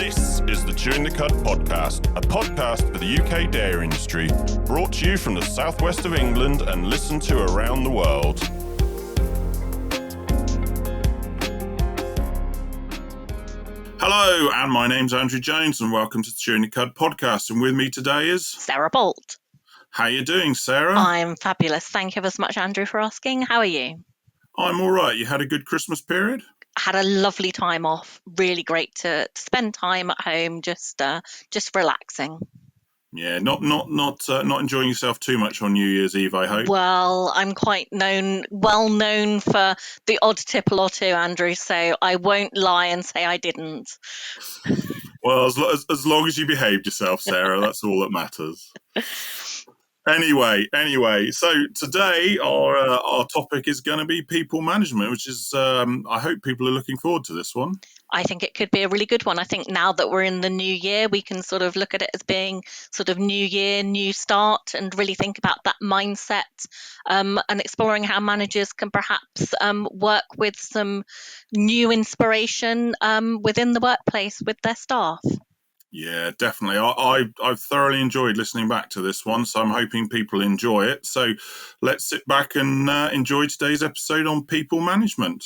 This is the Chewing the Cud podcast, a podcast for the UK dairy industry, brought to you from the southwest of England and listened to around the world. Hello, and my name's Andrew Jones, and welcome to the Chewing the Cud podcast. And with me today is Sarah Bolt. How you doing, Sarah? I'm fabulous. Thank you ever so much, Andrew, for asking. How are you? I'm all right. You had a good Christmas period? Had a lovely time off. Really great to spend time at home, just relaxing. Yeah, not enjoying yourself too much on New Year's Eve, I hope. Well, I'm quite well known for the odd tipple or two, Andrew, so I won't lie and say I didn't. Well, as long as you behaved yourself, Sarah, that's all that matters. Anyway, so today our topic is going to be people management, which is, I hope people are looking forward to this one. I think it could be a really good one. I think now that we're in the new year, we can sort of look at it as being sort of new year, new start, and really think about that mindset and exploring how managers can perhaps work with some new inspiration within the workplace with their staff. Yeah, definitely. I've thoroughly enjoyed listening back to this one, so I'm hoping people enjoy it. So let's sit back and enjoy today's episode on people management.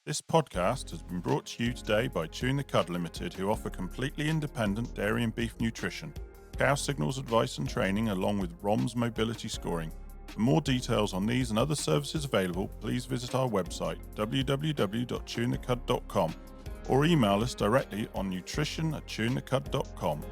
This podcast has been brought to you today by Chewing the Cud Limited, who offer completely independent dairy and beef nutrition, cow signals advice and training, along with ROMS mobility scoring. For more details on these and other services available, please visit our website, www.chewingthecud.com. or email us directly on nutrition@chewingthecud.com.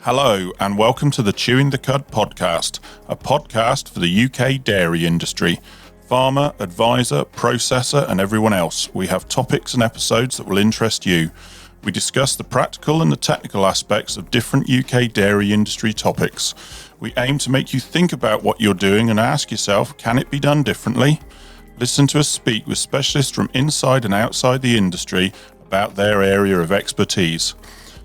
Hello and welcome to the Chewing the Cud podcast, a podcast for the UK dairy industry. Farmer, advisor, processor and everyone else. We have topics and episodes that will interest you. We discuss the practical and the technical aspects of different UK dairy industry topics. We aim to make you think about what you're doing and ask yourself, can it be done differently? Listen to us speak with specialists from inside and outside the industry about their area of expertise.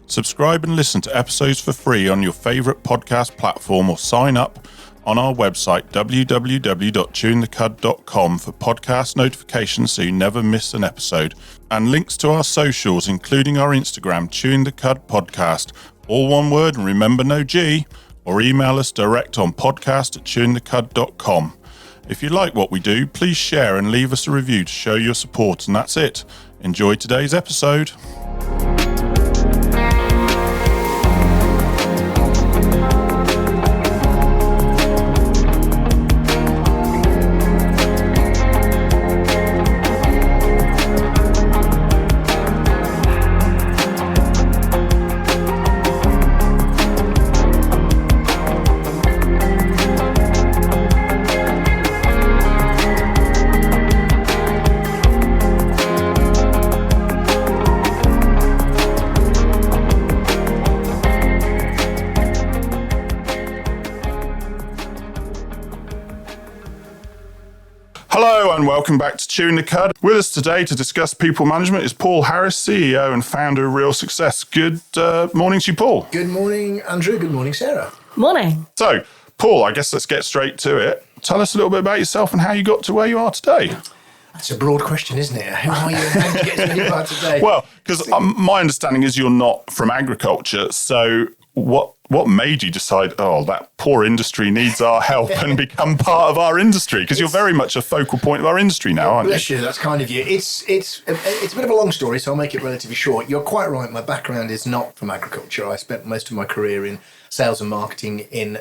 Subscribe and listen to episodes for free on your favourite podcast platform or sign up on our website www.chewingthecud.com for podcast notifications so you never miss an episode, and links to our socials including our Instagram, Chewing the Cud Podcast, all one word and remember no G, or email us direct on podcast@chewingthecud.com. If you like what we do, please share and leave us a review to show your support, and that's it. Enjoy today's episode. Hello and welcome back to Chewing the Cud. With us today to discuss people management is Paul Harris, CEO and founder of Real Success. Good morning to you, Paul. Good morning, Andrew. Good morning, Sarah. Morning. So, Paul, I guess let's get straight to it. Tell us a little bit about yourself and how you got to where you are today. That's a broad question, isn't it? Who are you and how did you get to where you are today? Well, because my understanding is you're not from agriculture, so what made you decide, that poor industry needs our help and become part of our industry? Because you're very much a focal point of our industry now, aren't you? Bless you, that's kind of you. It's a bit of a long story, so I'll make it relatively short. You're quite right, my background is not from agriculture. I spent most of my career in sales and marketing in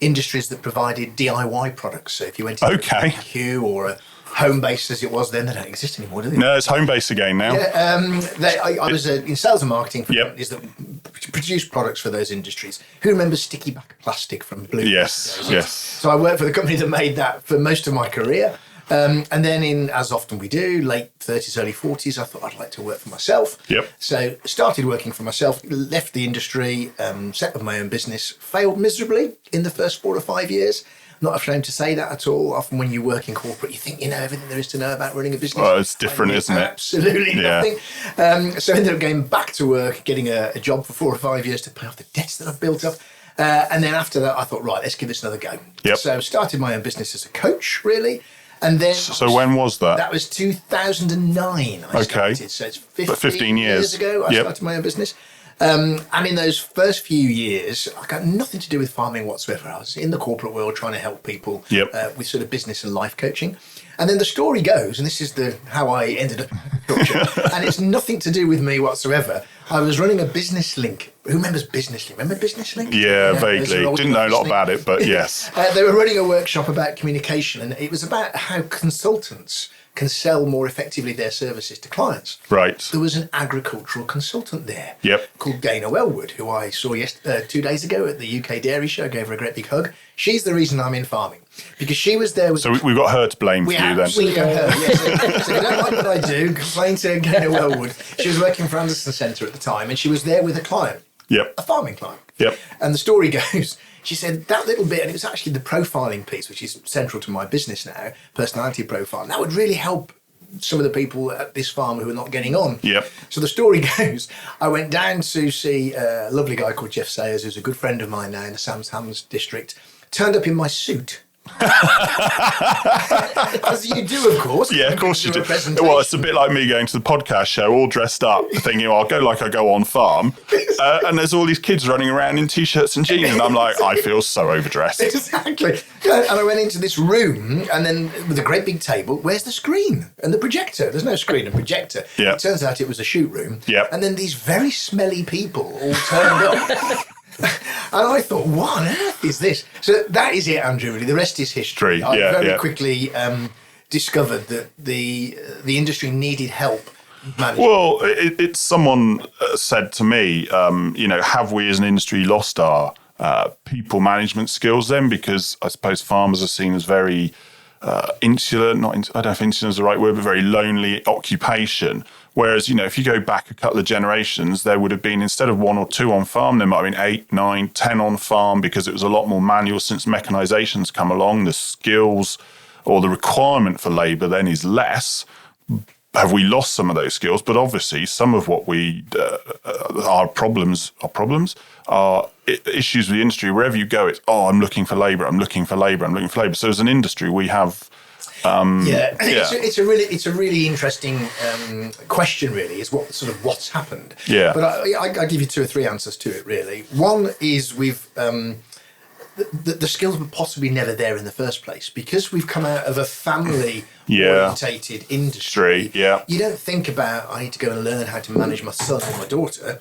industries that provided DIY products. So if you went into a Q or a Homebase as it was then, they don't exist anymore, do they? No, it's Homebase again now. Yeah, I was in sales and marketing for companies that produce products for those industries. Who remembers sticky back plastic from Blue? Yes. So I worked for the company that made that for most of my career. And then as often we do, late 30s, early 40s, I thought I'd like to work for myself. Yep. So started working for myself, left the industry, set up my own business, failed miserably in the first 4 or 5 years. Not ashamed to say that at all. Often when you work in corporate, you think you know everything there is to know about running a business. Well, it's different, isn't it? Absolutely nothing. So I ended up going back to work, getting a job for 4 or 5 years to pay off the debts that I've built up. And then after that, I thought, right, let's give this another go. Yep. So I started my own business as a coach, really. And then So when was that? That was 2009 I started. So it's 15 years ago I started my own business. And in those first few years, I got nothing to do with farming whatsoever. I was in the corporate world trying to help people with sort of business and life coaching. And then the story goes, and this is how I ended up in agriculture, and it's nothing to do with me whatsoever. I was running a Business Link. Who remembers Business Link? Remember Business Link? Yeah, vaguely. Didn't know a lot about it, but yes. They were running a workshop about communication, and it was about how consultants can sell more effectively their services to clients. Right. There was an agricultural consultant there called Dana Wellwood, who I saw 2 days ago at the UK Dairy Show. I gave her a great big hug. She's the reason I'm in farming, because she was there with... So we've got her to blame for you then. We absolutely got her, yes. So if you don't like what I do, complain to Dana Wellwood. She was working for Anderson Centre at the time, and she was there with a client, a farming client. And the story goes... She said that little bit, and it was actually the profiling piece, which is central to my business now, personality profile. That would really help some of the people at this farm who are not getting on. So the story goes, I went down to see a lovely guy called Jeff Sayers, who's a good friend of mine now in the Sams Hams district, turned up in my suit. As you do, of course. Yeah, of course you do. Well, it's a bit like me going to the podcast show all dressed up, thinking, I'll go like I go on farm. And there's all these kids running around in T-shirts and jeans. And I'm like, I feel so overdressed. Exactly. And I went into this room, and then with a great big table, where's the screen and the projector? There's no screen and projector. It turns out it was a shoot room. And then these very smelly people all turned up. And I thought, what on earth is this? So that is it, Andrew, really. The rest is history. I very quickly discovered that the industry needed help managing. Well, it's someone said to me, have we as an industry lost our people management skills then? Because I suppose farmers are seen as very insular, I don't know if insular is the right word, but very lonely occupation. Whereas, if you go back a couple of generations, there would have been, instead of 1 or 2 on farm, there might have been 8, 9, 10 on farm, because it was a lot more manual. Since mechanisation's come along, the skills or the requirement for labour then is less. Have we lost some of those skills? But obviously, some of what our problems are issues with the industry. Wherever you go, it's, I'm looking for labour, I'm looking for labour, I'm looking for labour. So as an industry, we have... It's a really interesting question. Really, is what's happened. But I give you 2 or 3 answers to it. Really, one is we've the skills were possibly never there in the first place, because we've come out of a family orientated industry. You don't think about, I need to go and learn how to manage my son or my daughter.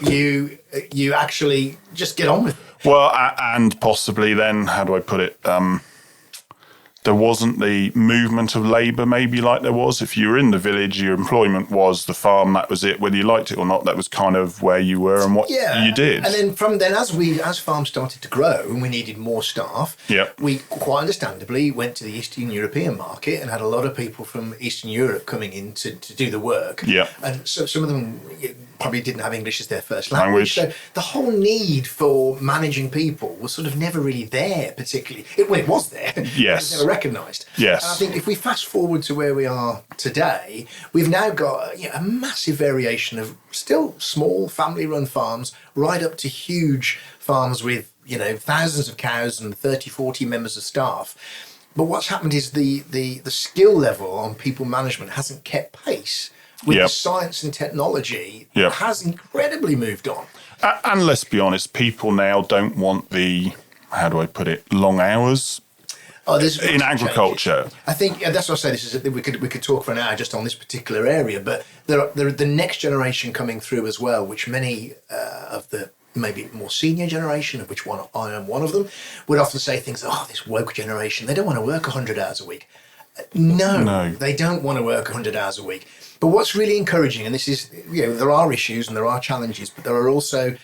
You actually just get on with it. Well, and possibly then, how do I put it? There wasn't the movement of labour maybe like there was. If you were in the village, your employment was the farm, that was it. Whether you liked it or not, that was kind of where you were and what you did. And then from then, as farms started to grow and we needed more staff, we quite understandably went to the Eastern European market and had a lot of people from Eastern Europe coming in to do the work. And so some of them probably didn't have English as their first language. So the whole need for managing people was sort of never really there particularly. It was there. Yes. It was never recognised. Yes. And I think if we fast forward to where we are today, we've now got a massive variation of still small family-run farms right up to huge farms with thousands of cows and 30, 40 members of staff. But what's happened is the skill level on people management hasn't kept pace with the science and technology. Has incredibly moved on. And let's be honest, people now don't want the, how do I put it, long hours. In agriculture, changes. I think that's what I say. We could talk for an hour just on this particular area, but there are the next generation coming through as well, which many of the maybe more senior generation, of which I am one of them, would often say things. This woke generation, they don't want to work 100 hours a week. No, they don't want to work 100 hours a week. But what's really encouraging, and this is, there are issues and there are challenges, but there are also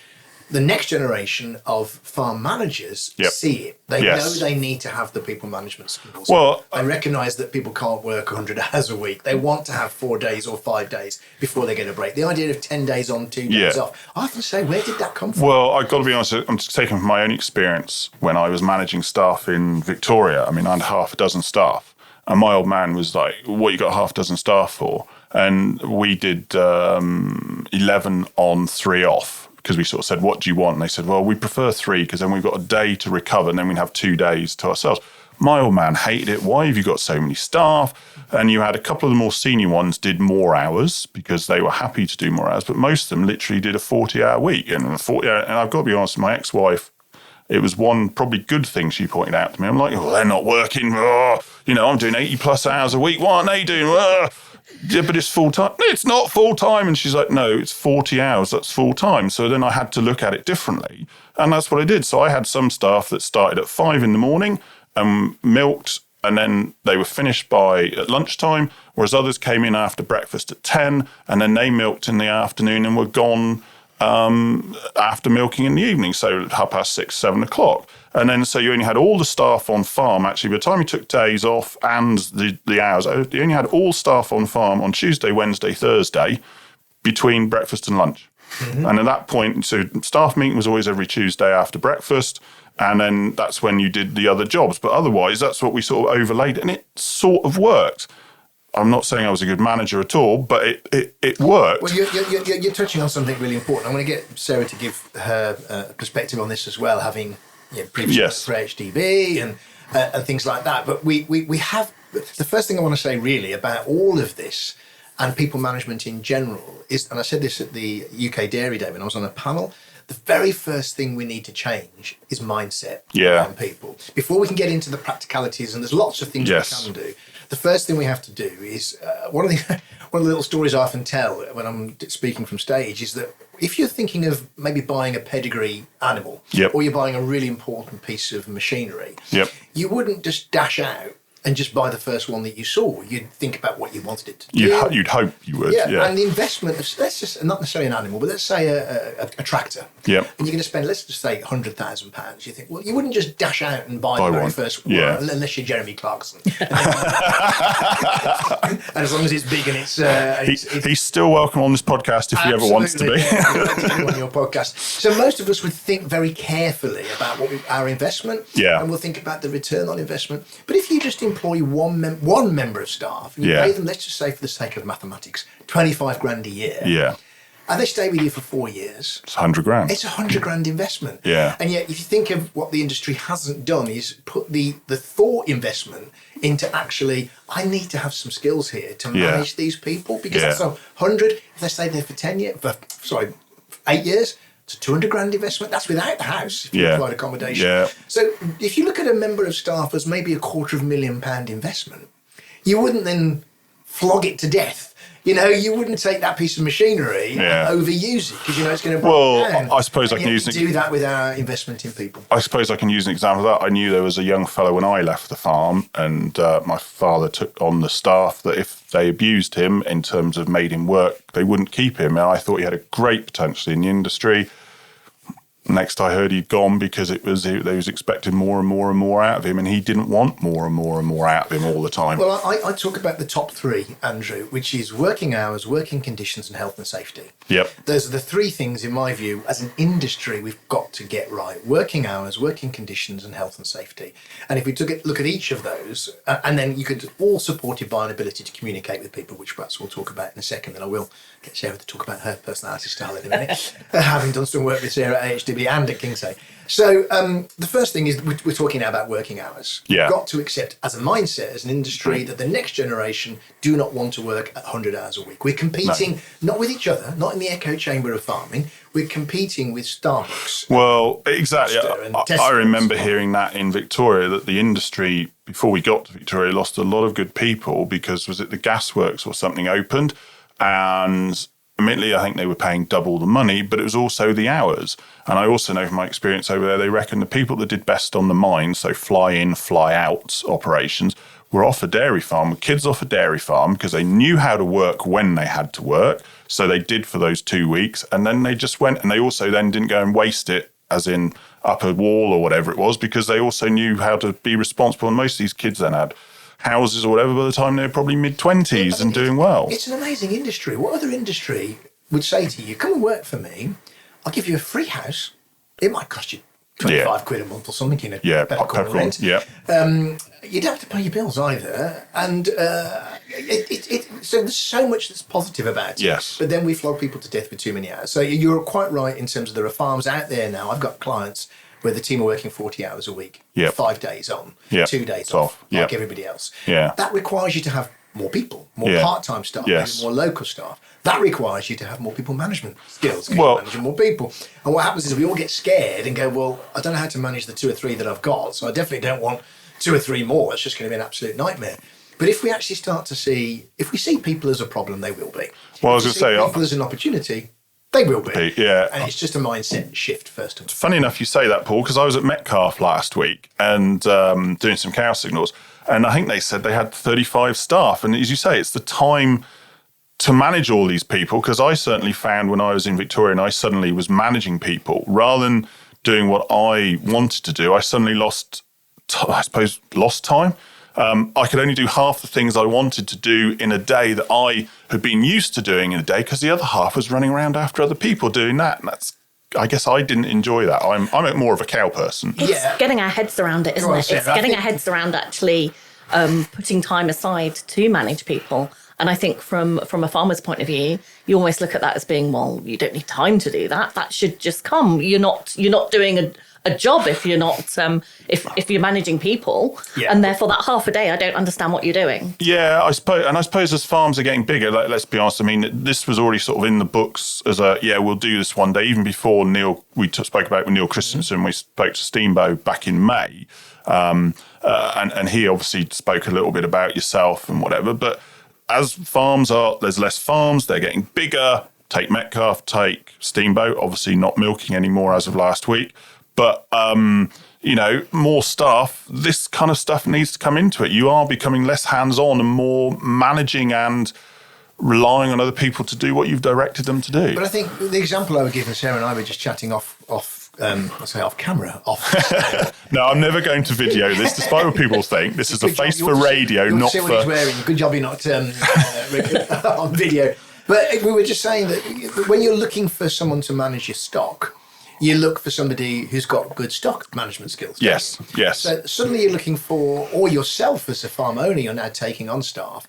the next generation of farm managers see it. They know they need to have the people management skills. Well, they recognise that people can't work 100 hours a week. They want to have 4 days or 5 days before they get a break. The idea of 10 days on, 2 days off, I often say, where did that come from? Well, I've got to be honest, I'm just taking from my own experience when I was managing staff in Victoria. I mean, I had half a dozen staff. And my old man was like, what you got half a dozen staff for? And we did 11 on, 3 off, because we sort of said, what do you want? And they said, well, we prefer 3 because then we've got a day to recover and then we have 2 days to ourselves. my old man hated it. Why have you got so many staff? And you had a couple of the more senior ones did more hours because they were happy to do more hours, but most of them literally did a 40-hour week. And I've got to be honest, my ex-wife, it was one probably good thing she pointed out to me. I'm like, oh, they're not working. Oh, I'm doing 80 plus hours a week. What aren't they doing? Oh. Yeah, but it's full time. It's not full time. And she's like, no, it's 40 hours. That's full time. So then I had to look at it differently. And that's what I did. So I had some staff that started at 5 a.m. and milked, and then they were finished by at lunchtime, whereas others came in after breakfast at 10, and then they milked in the afternoon and were gone after milking in the evening, so 6:30, 7 o'clock. And then so you only had all the staff on farm. Actually, by the time you took days off and the hours, you only had all staff on farm on Tuesday, Wednesday, Thursday between breakfast and lunch. Mm-hmm. And at that point, so staff meeting was always every Tuesday after breakfast. And then that's when you did the other jobs. But otherwise, that's what we sort of overlaid. And it sort of worked. I'm not saying I was a good manager at all, but it worked. Well, you're touching on something really important. I'm going to get Sarah to give her perspective on this as well, having previously worked for HDB and things like that. But we have the first thing I want to say really about all of this and people management in general is, and I said this at the UK Dairy Day when I was on a panel, the very first thing we need to change is mindset around people. Before we can get into the practicalities, and there's lots of things we can do, the first thing we have to do is, one of the little stories I often tell when I'm speaking from stage is that if you're thinking of maybe buying a pedigree animal, or you're buying a really important piece of machinery, you wouldn't just dash out and just buy the first one that you saw. You'd think about what you wanted it to do. You'd hope you would. Yeah, and the investment of, let's just, not necessarily an animal, but let's say a tractor. Yeah. And you're going to spend, let's just say, £100,000. You think, well, you wouldn't just dash out and buy the very first one, unless you're Jeremy Clarkson. And as long as it's big and he's still welcome on this podcast if he ever wants to be. On your podcast. So most of us would think very carefully about our investment, and we'll think about the return on investment. But if you just employ one member of staff and you pay them, let's just say for the sake of mathematics, 25 grand a year, and they stay with you for 4 years, it's 100 grand. It's 100 grand investment. And yet if you think of what the industry hasn't done is put the thought investment into actually, I need to have some skills here to manage these people, because that's 100, if they stay there for 8 years, it's a 200 grand investment. That's without the house, if you provide accommodation. So if you look at a member of staff as maybe £250,000 investment, you wouldn't then flog it to death. You wouldn't take that piece of machinery and overuse it because it's going to break down. I suppose I can do that with our investment in people. I suppose I can use an example of that. I knew there was a young fellow when I left the farm, and my father took on the staff that if they abused him in terms of made him work, they wouldn't keep him. And I thought he had a great potential in the industry. Next I heard he'd gone because they was expecting more and more and more out of him, and he didn't want more and more and more out of him all the time. Well, I talk about the top three, Andrew, which is working hours, working conditions, and health and safety. Those are the three things, in my view, as an industry, we've got to get right. Working hours, working conditions, and health and safety. And if we look at each of those, and then you could all supported by an ability to communicate with people, which perhaps we'll talk about in a second, and I will get Sarah to talk about her personality style in a minute, having done some work with Sarah at HDB and at Kingsay. So the first thing is we're talking now about working hours. We've got to accept as a mindset, as an industry, that the next generation do not want to work at 100 hours a week. We're competing not with each other, not in the echo chamber of farming. We're competing with Starbucks. Well, exactly. I remember hearing that in Victoria, that the industry, before we got to Victoria, lost a lot of good people because, was it the gasworks or something opened? And admittedly, I think they were paying double the money, but it was also the hours. And I also know from my experience over there, they reckon the people that did best on the mine, so fly in, fly out operations, were off a dairy farm, with kids off a dairy farm, because they knew how to work when they had to work. So they did for those 2 weeks. And then they just went, and they also then didn't go and waste it, as in up a wall or whatever it was, because they also knew how to be responsible. And most of these kids then had houses or whatever by the time they were probably mid-20s and doing well. It's an amazing industry. What other industry would say to you, come and work for me, I'll give you a free house. It might cost you 25 quid a month or something, peppercorn rent. You don't have to pay your bills either. And so there's so much that's positive about it. Yes. But then we flog people to death with too many hours. So you're quite right in terms of there are farms out there now. I've got clients where the team are working 40 hours a week, Yep. 5 days on, Yep. 2 days It's off, off. like Yep. everybody else. Yeah. That requires you to have more people, more Yeah. part-time staff, Yes. maybe more local staff. That requires you to have more people management skills, Well- managing more people. And what happens is we all get scared and go, well, I don't know how to manage the 2 or 3 that I've got, so I definitely don't want 2 or 3 more. It's just going to be an absolute nightmare. But if we actually start to see, if we see people as a problem, they will be. Well, I was If we going to see say, people as an opportunity, they will be. Yeah. And it's just a mindset shift first of all. Funny enough, you say that, Paul, because I was at Metcalfe last week and doing some cow signals, and I think they said they had 35 staff. And as you say, it's the time to manage all these people, because I certainly found when I was in Victoria and I suddenly was managing people, rather than doing what I wanted to do, I suddenly lost time. I could only do half the things I wanted to do in a day that I had been used to doing in a day, because the other half was running around after other people doing that. And I guess I didn't enjoy that. I'm more of a cow person. It's getting our heads around it, isn't Go on, it? Sarah. It's getting our heads around actually putting time aside to manage people. And I think from a farmer's point of view, you almost look at that as being, well, you don't need time to do that. That should just come. You're not doing a job if you're not if you're managing people, and therefore that half a day I don't understand what you're doing. Yeah, I suppose as farms are getting bigger, let's be honest. I mean, this was already sort of in the books as we'll do this one day. Even before Neil, we spoke about with Neil Christensen, we spoke to Steamboat back in May, and he obviously spoke a little bit about yourself and whatever. But as there's less farms, they're getting bigger. Take Metcalfe, take Steamboat, obviously not milking anymore as of last week. But, more staff, this kind of stuff needs to come into it. You are becoming less hands-on and more managing and relying on other people to do what you've directed them to do. But I think the example I would give, and Sarah and I were just chatting off camera. No, I'm never going to video this, despite what people think. This is a face for radio, you not see for... what he's wearing. Good job you're not on video. But we were just saying that when you're looking for someone to manage your stock, you look for somebody who's got good stock management skills. Yes. So suddenly you're looking for, or yourself as a farm owner, you're now taking on staff.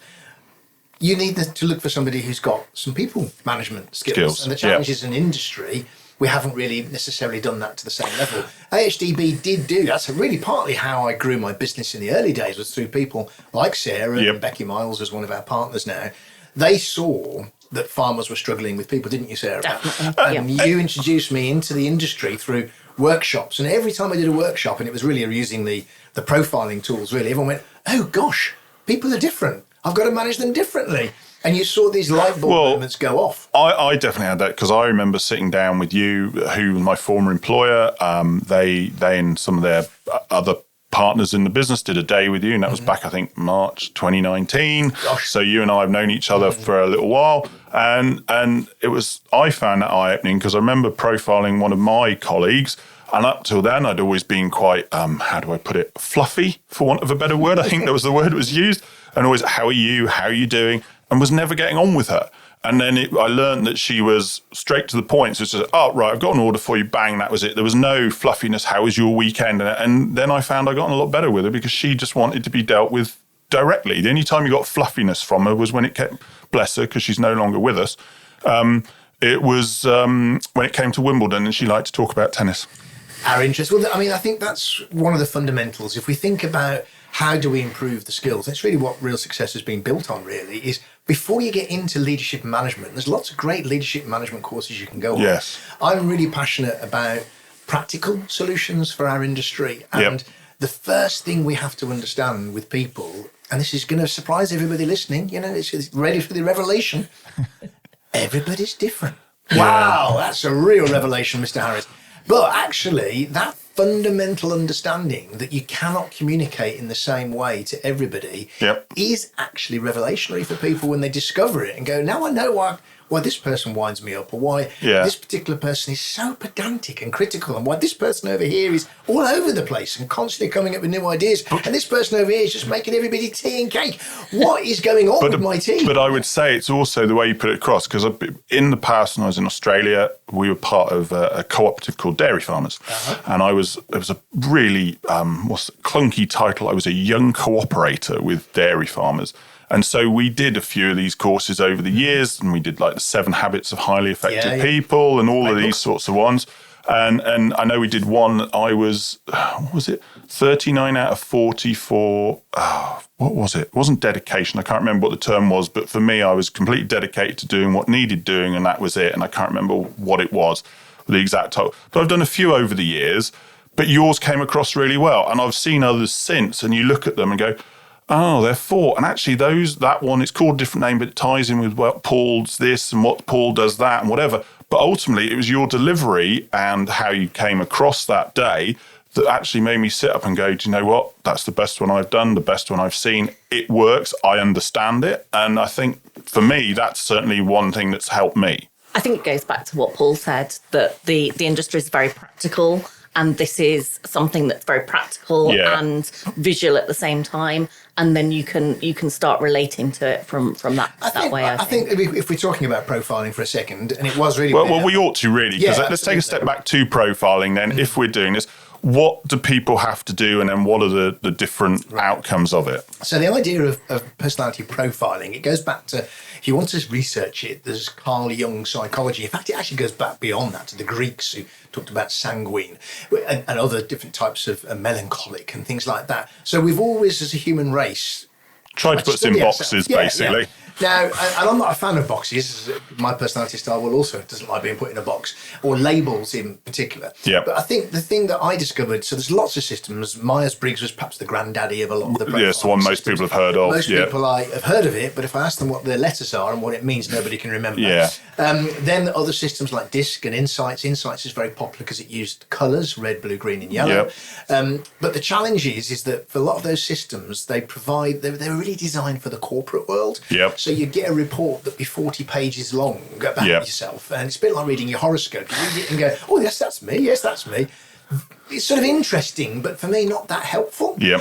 You need to look for somebody who's got some people management skills. And the challenge is in industry, we haven't really necessarily done that to the same level. AHDB did do, that's really partly how I grew my business in the early days, was through people like Sarah and Becky Miles as one of our partners now. They saw that farmers were struggling with people, didn't you, Sarah? Definitely. And you introduced me into the industry through workshops. And every time I did a workshop, and it was really using the profiling tools, really, everyone went, oh, gosh, people are different. I've got to manage them differently. And you saw these light bulb moments go off. I definitely had that, because I remember sitting down with you, who was my former employer. They and some of their other partners in the business did a day with you, and that was back, I think, March 2019. Gosh. So you and I have known each other for a little while, and I found that eye-opening, because I remember profiling one of my colleagues, and up till then I'd always been quite, how do I put it, fluffy, for want of a better word. I think that was the word that was used, and always, how are you doing, and was never getting on with her. And then I learned that she was straight to the point. So it's just, oh, right, I've got an order for you. Bang, that was it. There was no fluffiness. How was your weekend? And then I found I got on a lot better with her, because she just wanted to be dealt with directly. The only time you got fluffiness from her was when it came, bless her, because she's no longer with us. It was when it came to Wimbledon, and she liked to talk about tennis. Our interest. Well, I mean, I think that's one of the fundamentals. If we think about how do we improve the skills, that's really what real success has been built on, really, is before you get into leadership management, there's lots of great leadership management courses you can go on. Yes. I'm really passionate about practical solutions for our industry. And the first thing we have to understand with people, and this is going to surprise everybody listening, it's ready for the revelation. Everybody's different. Wow, that's a real revelation, Mr. Harris. But actually, that fundamental understanding that you cannot communicate in the same way to everybody is actually revelationary for people when they discover it and go, now I know why this person winds me up, or why this particular person is so pedantic and critical, and why this person over here is all over the place and constantly coming up with new ideas, and this person over here is just making everybody tea and cake. What is going on with my team? But I would say it's also the way you put it across, because in the past, when I was in Australia, we were part of a cooperative called Dairy Farmers. And it was a really clunky title. I was a young cooperator with dairy farmers. And so we did a few of these courses over the years, and we did like the 7 Habits of Highly Effective People and all of these sorts of ones. And I know we did one. I was, what was it? 39 out of 40 for, what was it? It wasn't dedication. I can't remember what the term was. But for me, I was completely dedicated to doing what needed doing, and that was it. And I can't remember what it was, the exact total. But I've done a few over the years. But yours came across really well. And I've seen others since, and you look at them and go, oh, they're 4. And actually that one, it's called a different name, but it ties in with what Paul's this and what Paul does that and whatever. But ultimately, it was your delivery and how you came across that day that actually made me sit up and go, do you know what? That's the best one I've done, the best one I've seen. It works. I understand it. And I think for me, that's certainly one thing that's helped me. I think it goes back to what Paul said, that the industry is very practical. And this is something that's very practical and visual at the same time. And then you can start relating to it from that way. I think if we're talking about profiling for a second, and it was really... Well, we ought to really, because let's take a step back to profiling then. If we're doing this, what do people have to do, and then what are the different outcomes of it? So the idea of personality profiling, it goes back to, if you want to research it, there's Carl Jung psychology. In fact, it actually goes back beyond that to the Greeks who talked about sanguine and other different types of melancholic and things like that. So we've always, as a human race... Tried to put us in boxes, basically. Yeah. Now, and I'm not a fan of boxes. My personality style doesn't like being put in a box, or labels in particular. Yeah. But I think the thing that I discovered, so there's lots of systems. Myers-Briggs was perhaps the granddaddy of a lot of the profiling Yes, the one most people have heard of. Most people have heard of it, but if I ask them what the letters are and what it means, nobody can remember. Yeah. Then other systems like DISC and Insights. Insights is very popular because it used colours, red, blue, green and yellow. Yep. But the challenge is that for a lot of those systems, they're really designed for the corporate world. Yep. So you get a report that be 40 pages long about yourself, and it's a bit like reading your horoscope. You read it and go, oh, yes, that's me. Yes, that's me. It's sort of interesting, but for me, not that helpful. Yeah.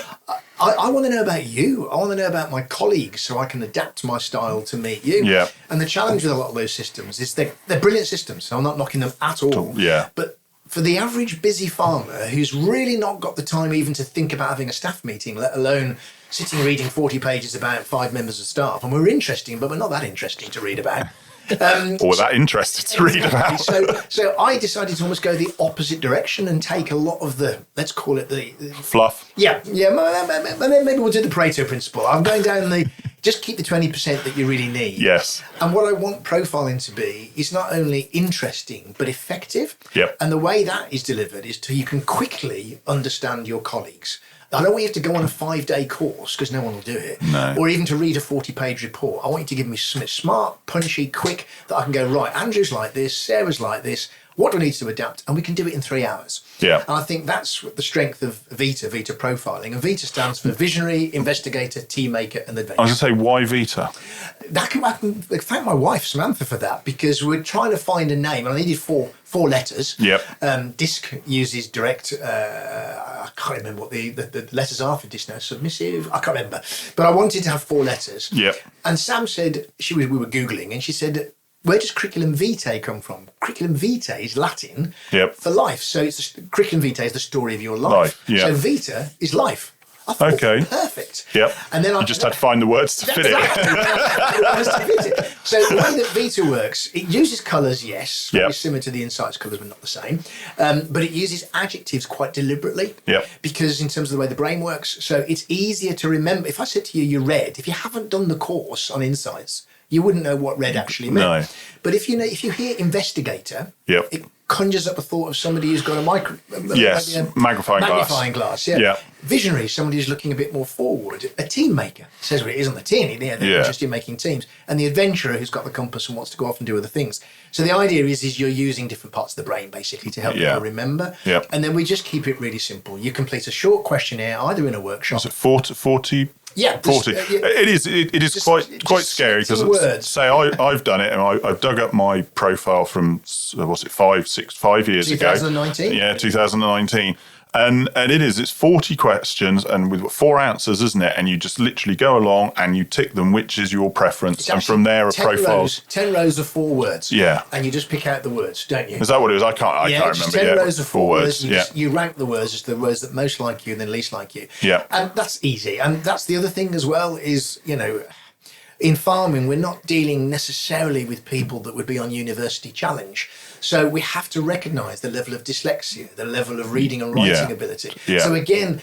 I want to know about you. I want to know about my colleagues so I can adapt my style to meet you. Yeah. And the challenge with a lot of those systems is they're brilliant systems, so I'm not knocking them at all. Yeah. But for the average busy farmer who's really not got the time even to think about having a staff meeting, let alone sitting reading 40 pages about 5 members of staff, and we're interesting, but we're not that interesting to read about. Or that interested to read about. So I decided to almost go the opposite direction and take a lot of the, let's call it the fluff. Yeah. Maybe we'll do the Pareto principle. I'm going down just keep the 20% that you really need. Yes. And what I want profiling to be is not only interesting, but effective. Yep. And the way that is delivered is you can quickly understand your colleagues. I don't want you to go on a 5-day course because no one will do it. No. Or even to read a 40-page report. I want you to give me something smart, punchy, quick, that I can go, right, Andrew's like this, Sarah's like this. What do I need to adapt? And we can do it in 3 hours. Yeah. And I think that's the strength of Vita profiling. And Vita stands for Visionary, Investigator, Team Maker, and Adventurer. I was going to say, why Vita? I can thank my wife, Samantha, for that, because we're trying to find a name, and I needed four letters. Yep. DISC uses direct, I can't remember what the letters are for DISC now, submissive, I can't remember. But I wanted to have 4 letters. Yep. And Sam said, we were Googling, and she said, where does curriculum vitae come from? Curriculum vitae is Latin for life. So curriculum vitae is the story of your life. Yeah. So Vita is life. I thought, okay. Perfect. Yep. And then you just had to find the words to fit it. So the way that Vita works, it uses colours, yes, very similar to the Insights colours, but not the same. But it uses adjectives quite deliberately. Yep. Because in terms of the way the brain works, so it's easier to remember. If I said to you, you're red, if you haven't done the course on Insights, you wouldn't know what red actually meant. No. But if you hear investigator, it conjures up a thought of somebody who's got a magnifying glass. Yeah. Visionary, somebody who's looking a bit more forward. A team maker, says what it is on the tin. They're interested in making teams. And the adventurer who's got the compass and wants to go off and do other things. So the idea is you're using different parts of the brain basically to help you remember. Yep. And then we just keep it really simple. You complete a short questionnaire either in a workshop. Is it 40? Yeah, 40. It is quite scary because say I've done it and I've dug up my profile from 5 years ago. 2019. Yeah, 2019. And it's 40 questions and with 4 answers, isn't it? And you just literally go along and you tick them, which is your preference, and from there a profile. 10 rows of 4 words. Yeah. And you just pick out the words, don't you? Is that what it is? I can't remember. 10 rows of 4 words. Yeah. You rank the words as the words that most like you and then least like you. Yeah. And that's easy. And that's the other thing as well is, In farming, we're not dealing necessarily with people that would be on University Challenge. So we have to recognise the level of dyslexia, the level of reading and writing ability. Yeah. So again,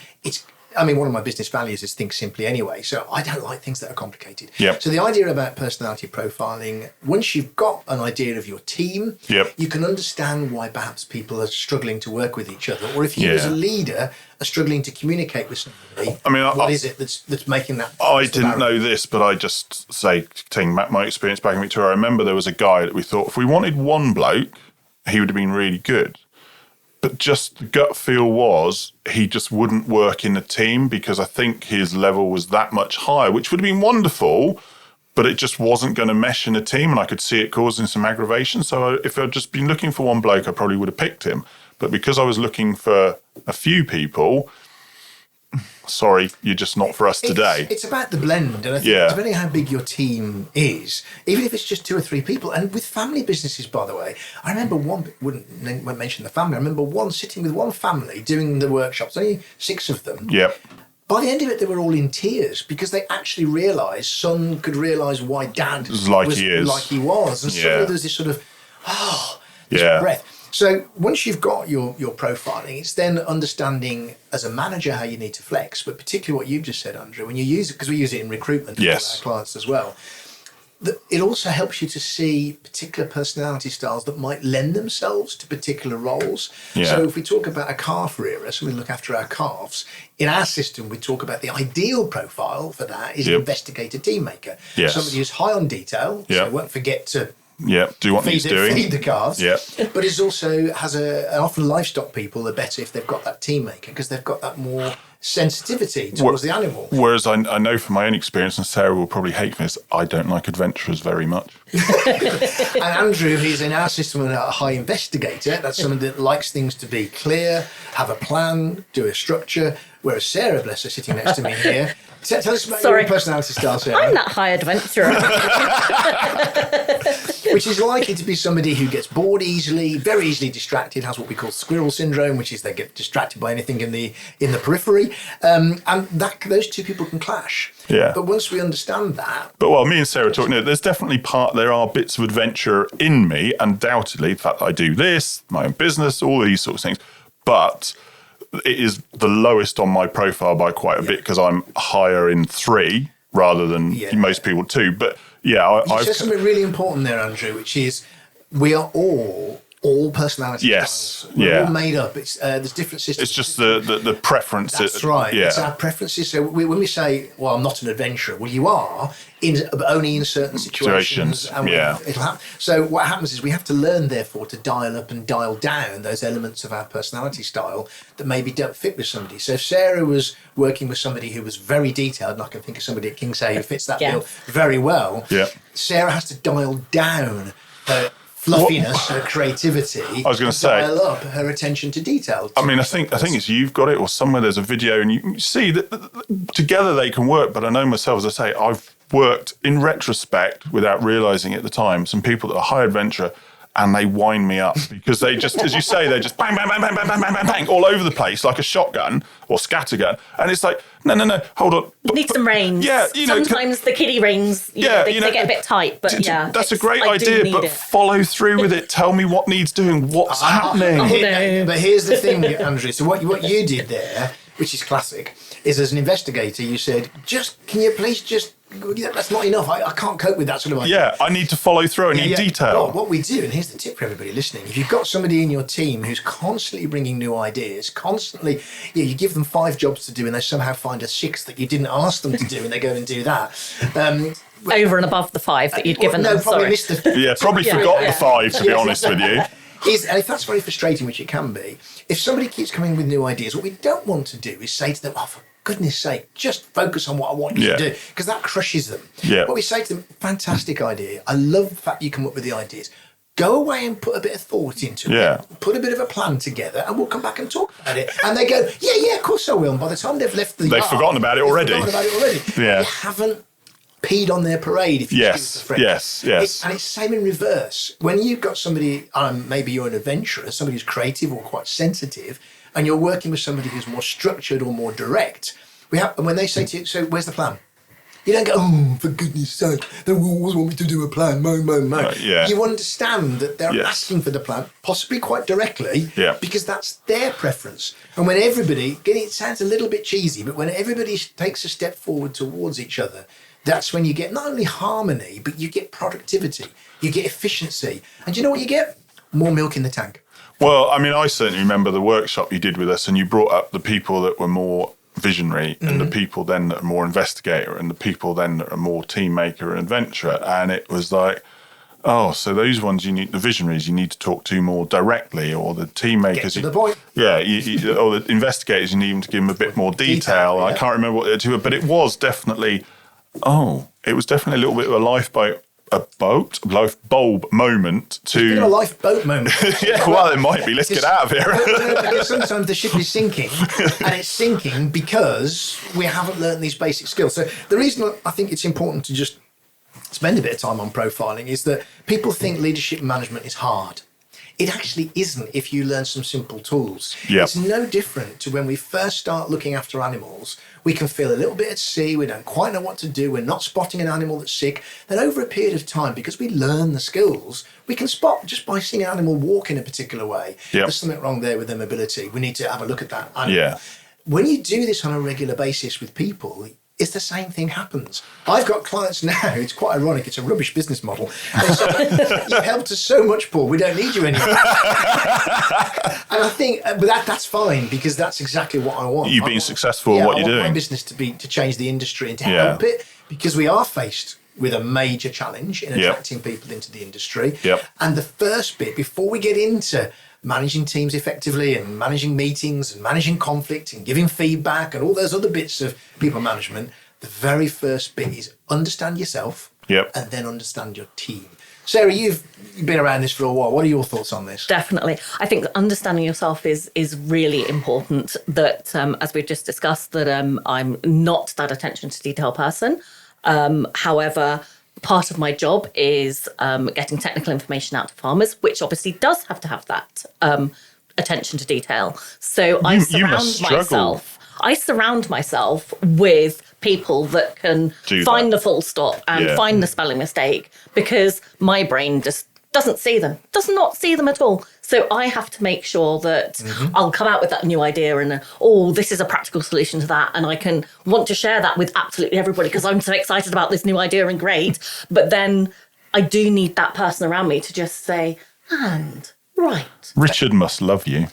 one of my business values is think simply anyway. So I don't like things that are complicated. Yep. So the idea about personality profiling, once you've got an idea of your team, you can understand why perhaps people are struggling to work with each other. Or if you as a leader are struggling to communicate with somebody, what is it that's making that? I didn't know this, but I just say, taking back my experience back in Victoria, I remember there was a guy that we thought if we wanted one bloke, he would have been really good. But just the gut feel was he just wouldn't work in a team because I think his level was that much higher, which would have been wonderful, but it just wasn't going to mesh in a team and I could see it causing some aggravation. So if I'd just been looking for one bloke, I probably would have picked him. But because I was looking for a few people, sorry, you're just not for us today. It's about the blend. And I think depending on how big your team is, even if it's just 2 or 3 people, and with family businesses, by the way, I remember won't mention the family, I remember sitting with one family doing the workshops, only 6 of them. Yep. By the end of it, they were all in tears because they actually realised, son could realise why dad was like he was. And suddenly there was this sort of, breath. So once you've got your profiling, it's then understanding as a manager how you need to flex, but particularly what you've just said, Andrew, when you use it, because we use it in recruitment with our clients as well, it also helps you to see particular personality styles that might lend themselves to particular roles. Yeah. So if we talk about a calf rearer, so we look after our calves, in our system we talk about the ideal profile for that is an investigator team maker. Yes. Somebody who's high on detail, so won't forget to do what he's doing. Feed the calves. Yeah. But it also has often livestock people are better if they've got that team maker because they've got that more sensitivity towards the animal. Whereas I know from my own experience, and Sarah will probably hate this, I don't like adventurers very much. And Andrew, he's in our system a high investigator. That's someone that likes things to be clear, have a plan, do a structure. Whereas Sarah, bless her, sitting next to me here. Tell us about your personality style, Sarah. I'm that high adventurer. Which is likely to be somebody who gets bored easily, very easily distracted, has what we call squirrel syndrome, which is they get distracted by anything in the periphery. And those two people can clash. Yeah. But once we understand that... But me and Sarah talking, there's definitely there are bits of adventure in me, undoubtedly. The fact that I do this, my own business, all these sorts of things. But... it is the lowest on my profile by quite a bit because I'm higher in 3 rather than most people 2. But you said something really important there, Andrew, which is we are all personality styles. We're all made up. There's different systems. It's just the preference. That's right. Yeah. It's our preferences. So when we say, well, I'm not an adventurer, well, you are, but only in certain situations. And it'll happen. So what happens is we have to learn, therefore, to dial up and dial down those elements of our personality style that maybe don't fit with somebody. So if Sarah was working with somebody who was very detailed, and I can think of somebody at Kingsay who fits that bill very well, Sarah has to dial down her fluffiness, her creativity. I was going to say, dial up her attention to detail. I mean, I think it's you've got it, or somewhere there's a video, and you see that together they can work. But I know myself, as I say, I've worked in retrospect without realising at the time. Some people that are high adventure, and they wind me up because they just, as you say, they just bang, bang, bang, bang, bang, bang, bang, bang, bang, all over the place like a shotgun or scattergun, and it's like, no, hold on. Need some reins. Yeah, sometimes the kiddie reins. They get a bit tight, but that's a great idea. But follow through with it. Tell me what needs doing. What's happening? But here's the thing, Andrew. So what you did there, which is classic, is as an investigator, you said, can you please just. That's not enough. I can't cope with that sort of idea. Yeah, I need to follow through. I need detail. Well, what we do, and here's the tip for everybody listening, if you've got somebody in your team who's constantly bringing new ideas, constantly, you give them 5 jobs to do and they somehow find a 6th that you didn't ask them to do and they go and do that. Over and above the 5 that you'd given them. Probably missed the... probably forgot the 5, to be honest with you. And if that's very frustrating, which it can be, if somebody keeps coming with new ideas, what we don't want to do is say to them, for goodness sake, just focus on what I want you to do, because that crushes them. Yeah. What we say to them, fantastic idea. I love the fact you come up with the ideas. Go away and put a bit of thought into it. Put a bit of a plan together and we'll come back and talk about it. And they go, yeah, of course I will. And by the time they've left the They've forgotten about it already. Yeah. You haven't peed on their parade, if you excuse the phrase. Yes. And it's the same in reverse. When you've got somebody, maybe you're an adventurer, somebody who's creative or quite sensitive, and you're working with somebody who's more structured or more direct, and when they say to you, so where's the plan? You don't go, oh, for goodness sake, they always want me to do a plan, mo. Yeah. You understand that they're asking for the plan, possibly quite directly, because that's their preference. And when everybody, again, it sounds a little bit cheesy, but when everybody takes a step forward towards each other, that's when you get not only harmony, but you get productivity, you get efficiency. And do you know what you get? More milk in the tank. Well, I mean, I certainly remember the workshop you did with us, and you brought up the people that were more visionary and the people then that are more investigator and the people then that are more team maker and adventurer. And it was like, oh, so those ones the visionaries you need to talk to more directly, or the team makers. Get to the point. Yeah, or the investigators, you need them to give them a bit more detail. I can't remember what they do, but it was definitely, it was definitely a little bit of a lifeboat moment to... It's been a lifeboat moment. Yeah, well, it might be. Let's get out of here. Because sometimes the ship is sinking, and it's sinking because we haven't learned these basic skills. So the reason I think it's important to just spend a bit of time on profiling is that people think leadership management is hard. It actually isn't if you learn some simple tools. Yep. It's no different to when we first start looking after animals. We can feel a little bit at sea. We don't quite know what to do. We're not spotting an animal that's sick. Then over a period of time, because we learn the skills, we can spot just by seeing an animal walk in a particular way. Yep. There's something wrong there with their mobility. We need to have a look at that animal. Yeah. When you do this on a regular basis with people, it's the same thing happens. I've got clients now, it's quite ironic, it's a rubbish business model. You've helped us so much, Paul, we don't need you anymore. And I think, but that's fine, because that's exactly what I want. You've been successful at what you're doing. I want my business to change the industry and to help it, because we are faced with a major challenge in attracting people into the industry. Yep. And the first bit, before we get into managing teams effectively and managing meetings and managing conflict and giving feedback and all those other bits of people management, the very first bit is understand yourself and then understand your team. Sarah, you've been around this for a while. What are your thoughts on this? Definitely. I think understanding yourself is really important. That, as we've just discussed, that I'm not that attention to detail person. However, part of my job is getting technical information out to farmers, which obviously does have to have that attention to detail. So I surround myself with people that can find the full stop and find the spelling mistake, because my brain just does not see them at all. So I have to make sure that I'll come out with that new idea and, this is a practical solution to that. And I can want to share that with absolutely everybody because I'm so excited about this new idea and great. But then I do need that person around me to just say, and right. Richard must love you.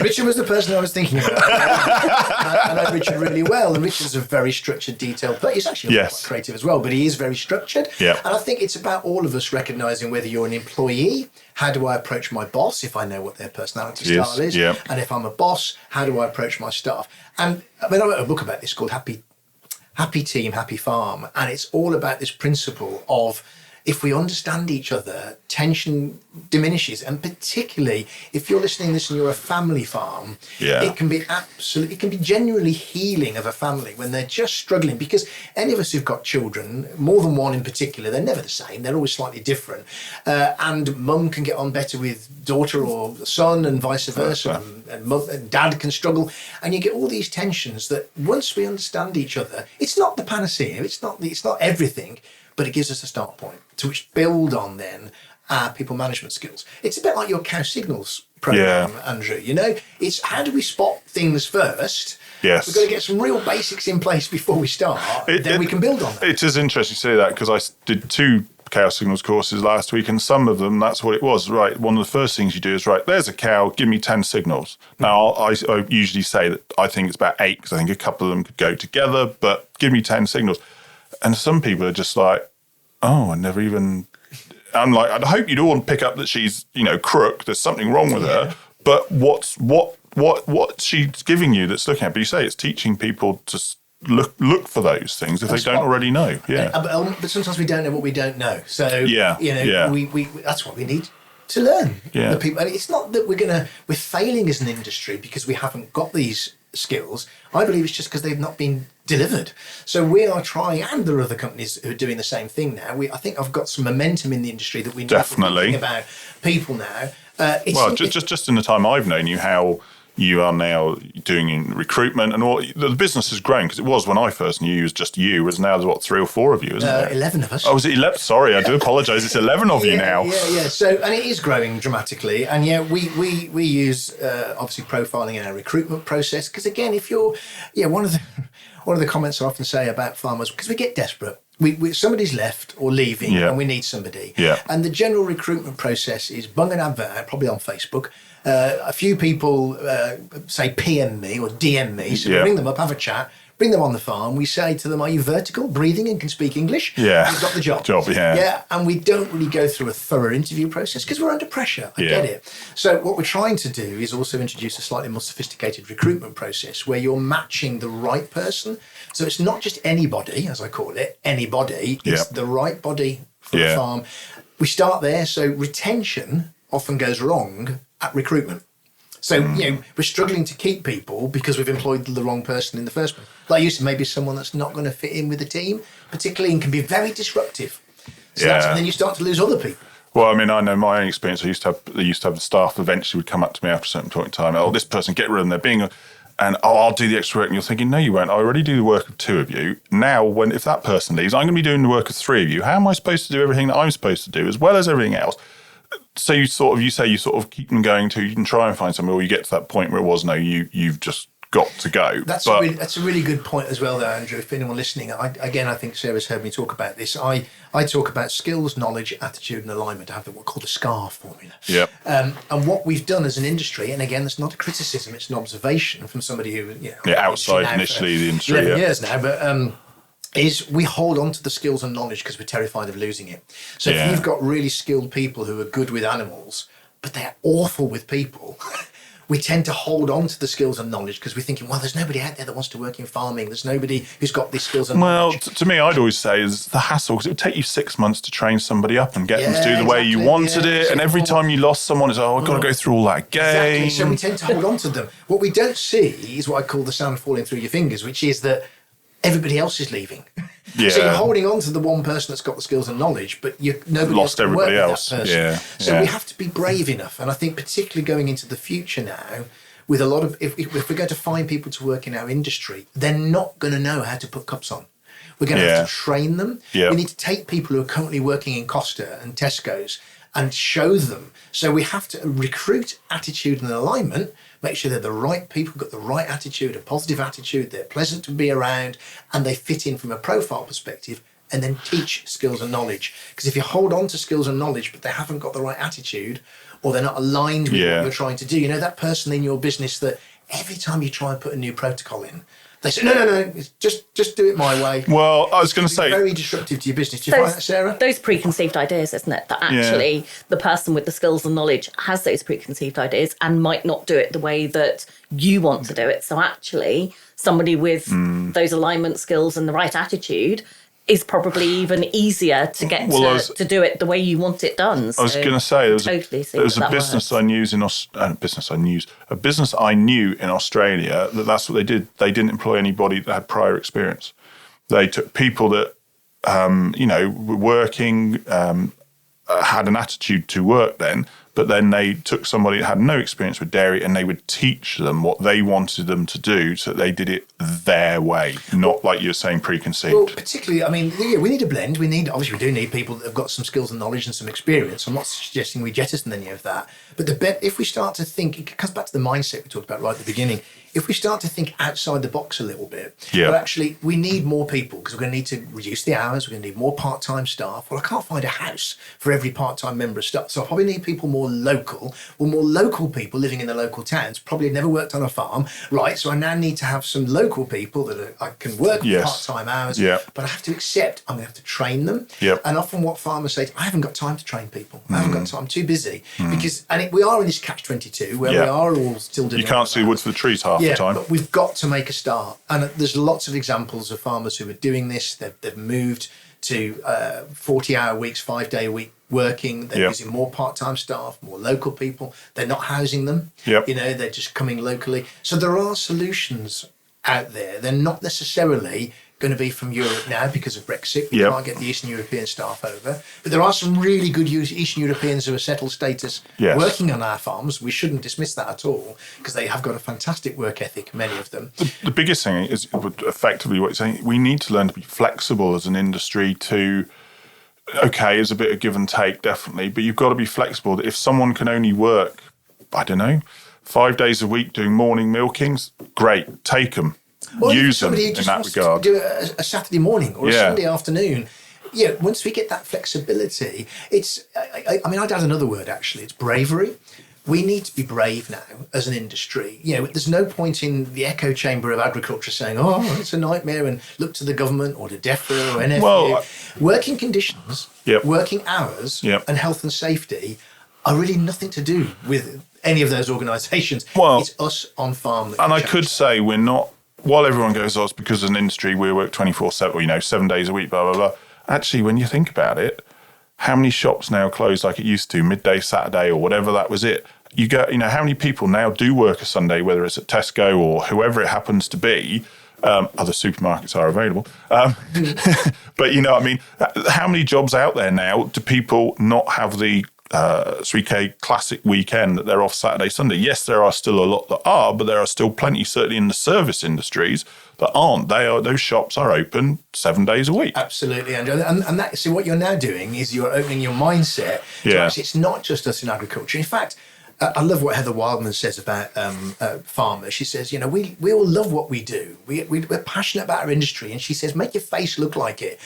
Richard was the person I was thinking about. I know Richard really well, and Richard's a very structured, detailed player. He's actually quite creative as well, but he is very structured. Yeah. And I think it's about all of us recognising whether you're an employee, how do I approach my boss if I know what their personality style is? Yeah. And if I'm a boss, how do I approach my staff? And I mean, I wrote a book about this called Happy Team, Happy Farm, and it's all about this principle of, if we understand each other, tension diminishes. And particularly if you're listening to this and you're a family farm, it can be genuinely healing of a family when they're just struggling. Because any of us who've got children, more than one in particular, they're never the same. They're always slightly different. And mum can get on better with daughter or son and vice versa. And dad can struggle. And you get all these tensions that once we understand each other, it's not the panacea, it's not everything, but it gives us a start point to which build on then our people management skills. It's a bit like your cow signals program, Andrew. You know, it's how do we spot things first? Yes. We've got to get some real basics in place before we start, then we can build on that. It is interesting to say that, because I did 2 cow signals courses last week, and some of them, that's what it was, right? One of the first things you do is, right, there's a cow, give me 10 signals. Now, I usually say that I think it's about 8, because I think a couple of them could go together, but give me 10 signals. And some people are just like, I'm like, I hope you don't pick up that she's, crook, there's something wrong with her, but what she's giving you that's looking at, but you say it's teaching people to look for those things if they don't already know. But sometimes we don't know what we don't know. So, we that's what we need to learn. The people. And it's not that we're failing as an industry because we haven't got these skills. I believe it's just because they've not been delivered. So we are trying, and there are other companies who are doing the same thing now. I think I've got some momentum in the industry that we need to think about people now. Just in the time I've known you, how you are now doing in recruitment, and all the business has grown, because it was when I first knew you was just you, whereas now there's 3 or 4 of you, isn't there? 11 of us. Oh, is it 11? Sorry, I do apologise. It's 11 of you now. Yeah. So, and it is growing dramatically, and we use obviously profiling in our recruitment process, because again, if you're one of the comments I often say about farmers, because we get desperate. Somebody's left or leaving, and we need somebody. Yeah. And the general recruitment process is bung an advert out, probably on Facebook. A few people say PM me or DM me, so we ring them up, have a chat, bring them on the farm. We say to them, "Are you vertical, breathing, and can speak English?" Yeah. You've got the job. Yeah, and we don't really go through a thorough interview process because we're under pressure. I get it. So what we're trying to do is also introduce a slightly more sophisticated recruitment process where you're matching the right person. So it's not just anybody, as I call it, anybody. It's the right body for the farm. We start there. So retention often goes wrong at recruitment. So, we're struggling to keep people because we've employed the wrong person in the first place. Like you said, maybe someone that's not going to fit in with the team, particularly, and can be very disruptive. So and then you start to lose other people. Well, I mean, I know my own experience. They used to have the staff eventually would come up to me after a certain point in time. "Oh, this person, get rid of them. They're being and I'll do the extra work." And you're thinking, no, you won't. I already do the work of 2 of you. Now, if that person leaves, I'm going to be doing the work of 3 of you. How am I supposed to do everything that I'm supposed to do, as well as everything else? So you sort of keep them going till you can try and find somebody, or you get to that point where it was, no, you've just got to go. That's a really good point as well, though, Andrew. If anyone listening, I think Sarah's heard me talk about this. I talk about skills, knowledge, attitude, and alignment. I have what's called the SCAR formula. Yeah. And what we've done as an industry, and again, that's not a criticism; it's an observation from somebody who outside initially the industry. 11 years now, but. Is we hold on to the skills and knowledge because we're terrified of losing it. So if you've got really skilled people who are good with animals, but they're awful with people, we tend to hold on to the skills and knowledge because we're thinking, well, there's nobody out there that wants to work in farming. There's nobody who's got these skills and knowledge. Well, to me, I'd always say is the hassle, because it would take you 6 months to train somebody up and get them to do the way you wanted it. And every time you lost someone, it's, I've got to go through all that again. Exactly. So we tend to hold on to them. What we don't see is what I call the sand falling through your fingers, which is that everybody else is leaving. Yeah. So you're holding on to the one person that's got the skills and knowledge, but nobody lost else can everybody work else. With that person. Yeah. So we have to be brave enough, and I think particularly going into the future now, with a lot of if we're going to find people to work in our industry, they're not going to know how to put cups on. We're going to have to train them. Yeah. We need to take people who are currently working in Costa and Tesco's and show them. So we have to recruit attitude and alignment, make sure they're the right people, got the right attitude, a positive attitude, they're pleasant to be around, and they fit in from a profile perspective, and then teach skills and knowledge. Because if you hold on to skills and knowledge, but they haven't got the right attitude, or they're not aligned with what you're trying to do, that person in your business that every time you try and put a new protocol in, they say, no, just do it my way. Well, I was going to say... very disruptive to your business. Do you find that, Sarah? Those preconceived ideas, isn't it? That actually the person with the skills and knowledge has those preconceived ideas and might not do it the way that you want to do it. So actually, somebody with those alignment skills and the right attitude is probably even easier to get to do it the way you want it done. So I was going to say, there was a business I knew in Australia that's what they did. They didn't employ anybody that had prior experience. They took people that, were working, had an attitude to work then, but then they took somebody that had no experience with dairy and they would teach them what they wanted them to do so that they did it their way, not like you're saying preconceived. Well, particularly, we need a blend. We do need people that have got some skills and knowledge and some experience. I'm not suggesting we jettison any of that. But if we start to think, it comes back to the mindset we talked about right at the beginning. If we start to think outside the box a little bit, but actually we need more people because we're going to need to reduce the hours, we're going to need more part-time staff. Well, I can't find a house for every part-time member of staff, so I probably need people more local. Well, more local people living in the local towns probably never worked on a farm, right? So I now need to have some local people that I can work part-time hours, but I have to accept I'm going to have to train them. And often what farmers say, I haven't got time to train people. I haven't got time, I'm too busy. Because we are in this catch-22 where we are all still doing. You can't see wood for the trees half the time. But we've got to make a start. And there's lots of examples of farmers who are doing this. They've moved to 40-hour weeks, 5-day a week working. They're using more part-time staff, more local people. They're not housing them. They're just coming locally. So there are solutions out there. They're not necessarily going to be from Europe now because of Brexit. We can't get the Eastern European staff over. But there are some really good Eastern Europeans who are settled status working on our farms. We shouldn't dismiss that at all, because they have got a fantastic work ethic, many of them. The biggest thing is effectively what you're saying. We need to learn to be flexible as an industry to, okay, there's a bit of give and take, definitely, but you've got to be flexible that if someone can only work, I don't know, 5 days a week doing morning milkings, great, take them. Use them in that regard. Do a Saturday morning or a Sunday afternoon. Yeah, once we get that flexibility, it's. I mean, I'd add another word actually. It's bravery. We need to be brave now as an industry. There's no point in the echo chamber of agriculture saying, "Oh, it's a nightmare," and look to the government or to DEFRA or NFU. Well, working conditions, working hours, and health and safety are really nothing to do with any of those organisations. Well, it's us on farm. And I could say we're not. While everyone goes, it's because as an industry we work 24/7, 7 days a week, blah, blah, blah. Actually, when you think about it, how many shops now close like it used to, midday Saturday or whatever, that was it. You go, how many people now do work a Sunday, whether it's at Tesco or whoever it happens to be. Other supermarkets are available. But you know what I mean? How many jobs out there now do people not have the 3K classic weekend that they're off Saturday, Sunday? Yes, there are still a lot that are, but there are still plenty, certainly in the service industries, that aren't. Those shops are open 7 days a week. Absolutely, Andrew. And that, so what you're now doing is you're opening your mindset to actually, it's not just us in agriculture. In fact, I love what Heather Wildman says about farmers. She says, we all love what we do. We're passionate about our industry. And she says, make your face look like it.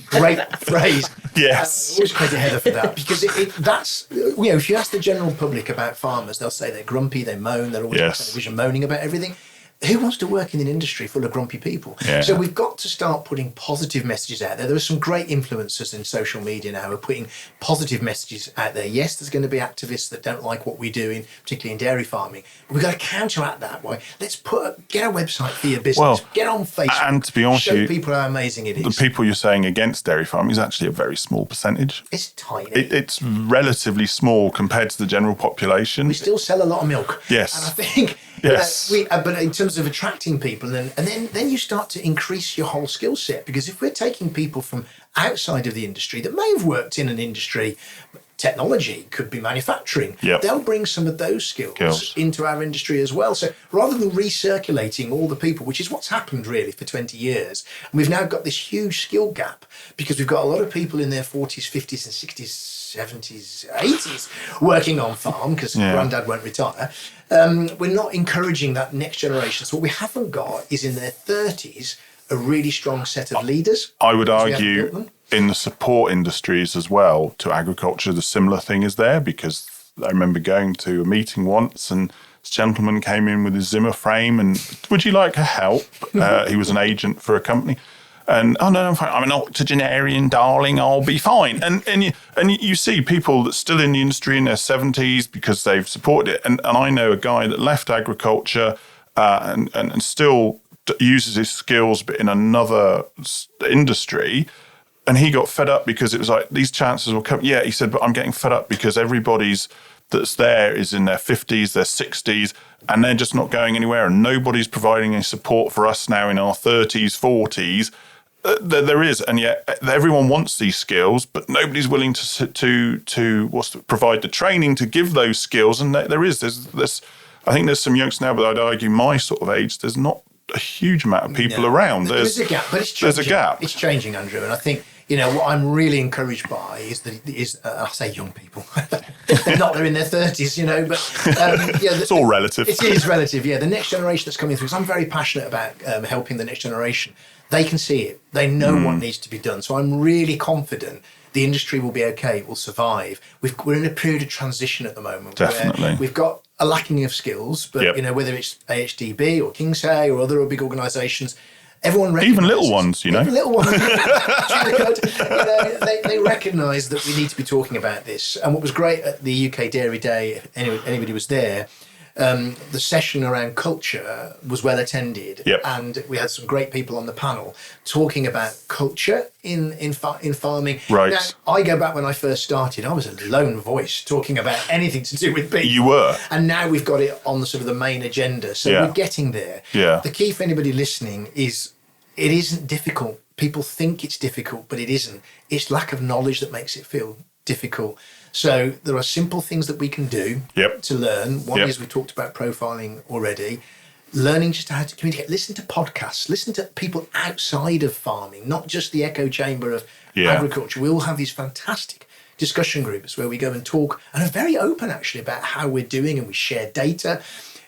Great phrase. Yes. Always credit Heather for that, because that's, if you ask the general public about farmers, they'll say they're grumpy, they moan, they're always on television moaning about everything. Who wants to work in an industry full of grumpy people? Yeah. So we've got to start putting positive messages out there. There are some great influencers in social media now who are putting positive messages out there. Yes, there's going to be activists that don't like what we do, particularly in dairy farming. But we've got to counteract that way. Let's get a website for your business. Get on Facebook. And to be honest, show people how amazing it is. The people you're saying against dairy farming is actually a very small percentage. It's tiny. It's relatively small compared to the general population. We still sell a lot of milk. Yes. And I think... Yes. But in terms of attracting people, and then you start to increase your whole skill set, because if we're taking people from outside of the industry that may have worked in an industry, technology, could be manufacturing, they'll bring some of those skills into our industry as well. So rather than recirculating all the people, which is what's happened really for 20 years, and we've now got this huge skill gap because we've got a lot of people in their 40s, 50s and 60s, 70s, 80s working on farm because granddad won't retire. We're not encouraging that next generation. So what we haven't got is in their 30s a really strong set of leaders. I would argue in the support industries as well to agriculture, the similar thing is there, because I remember going to a meeting once and this gentleman came in with his Zimmer frame and, would you like help? He was an agent for a company. And, oh, no, I'm fine. I'm an octogenarian, darling. I'll be fine. And you see people that's still in the industry in their 70s because they've supported it. And I know a guy that left agriculture and still uses his skills, but in another industry. And he got fed up because it was like, these chances will come. Yeah, he said, but I'm getting fed up because everybody's that's there is in their 50s, their 60s, and they're just not going anywhere. And nobody's providing any support for us now in our 30s, 40s. There is, and yet everyone wants these skills, but nobody's willing to provide the training to give those skills. And there's I think there's some youngsters now, but I'd argue my sort of age, there's not a huge amount of people around. There's a gap, but it's changing. There's a gap. It's changing, Andrew, and I think what I'm really encouraged by is I say young people, they're in their 30s, but it's all relative. It is relative, yeah. The next generation that's coming through, because I'm very passionate about helping the next generation. They can see it. They know what needs to be done. So I'm really confident the industry will be okay. It will survive. We're in a period of transition at the moment. Definitely. Where we've got a lacking of skills, but whether it's AHDB or Kingsay or other big organisations, everyone recognises. Even little ones, Even little ones. They recognise that we need to be talking about this. And what was great at the UK Dairy Day, anybody was there, the session around culture was well attended, and we had some great people on the panel talking about culture in farming. Right. Now, I go back when I first started, I was a lone voice talking about anything to do with beef. You were. And now we've got it on the sort of the main agenda. So we're getting there. Yeah. The key for anybody listening is it isn't difficult. People think it's difficult, but it isn't. It's lack of knowledge that makes it feel difficult. So there are simple things that we can do to learn. One is, we talked about profiling already. Learning just how to communicate. Listen to podcasts. Listen to people outside of farming, not just the echo chamber of agriculture. We all have these fantastic discussion groups where we go and talk and are very open, actually, about how we're doing, and we share data.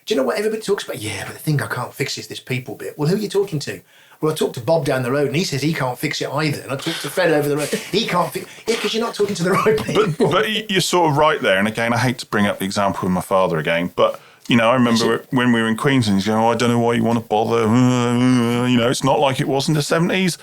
Do you know what everybody talks about? Yeah, but the thing I can't fix is this people bit. Well, who are you talking to? Well, I talked to Bob down the road and he says he can't fix it either. And I talked to Fred over the road. He can't fix it. Yeah, because you're not talking to the right people. But you're sort of right there. And again, I hate to bring up the example with my father again, but, you know, I remember when we were in Queensland, he's going, I don't know why you want to bother. You know, it's not like it was in the 70s.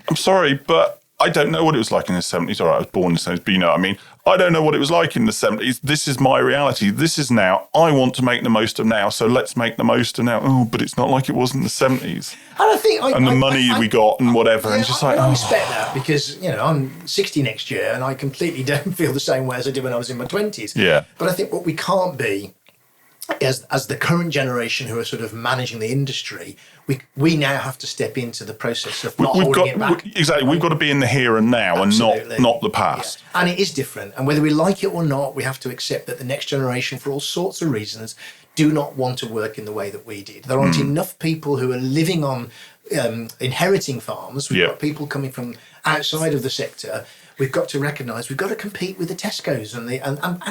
I'm sorry, but I don't know what it was like in the 70s. All right, I was born in the 70s, but you know what I mean. I don't know what it was like in the 70s. This is my reality. This is now. I want to make the most of now, so let's make the most of now. Oh, but it's not like it was in the 70s. And the money we got and whatever. Yeah, and just I respect that, because, you know, I'm 60 next year and I completely don't feel the same way as I did when I was in my 20s. Yeah. But I think what we can't be, as the current generation who are sort of managing the industry, we now have to step into the process of not holding it back. Exactly. We've got to be in the here and now. Absolutely. and not the past. Yeah. And it is different. And whether we like it or not, we have to accept that the next generation, for all sorts of reasons, do not want to work in the way that we did. There aren't enough people who are living on inheriting farms. We've got people coming from outside of the sector. We've got to recognise we've got to compete with the Tesco's and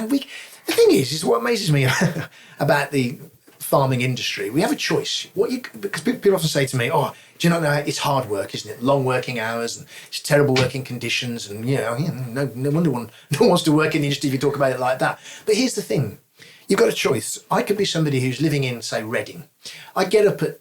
we. The thing is what amazes me about the farming industry. We have a choice. Because people often say to me, "Oh, do you not know it's hard work, isn't it? Long working hours and it's terrible working conditions, and no wonder no one wants to work in the industry if you talk about it like that." But here's the thing: you've got a choice. I could be somebody who's living in, say, Reading. I get up at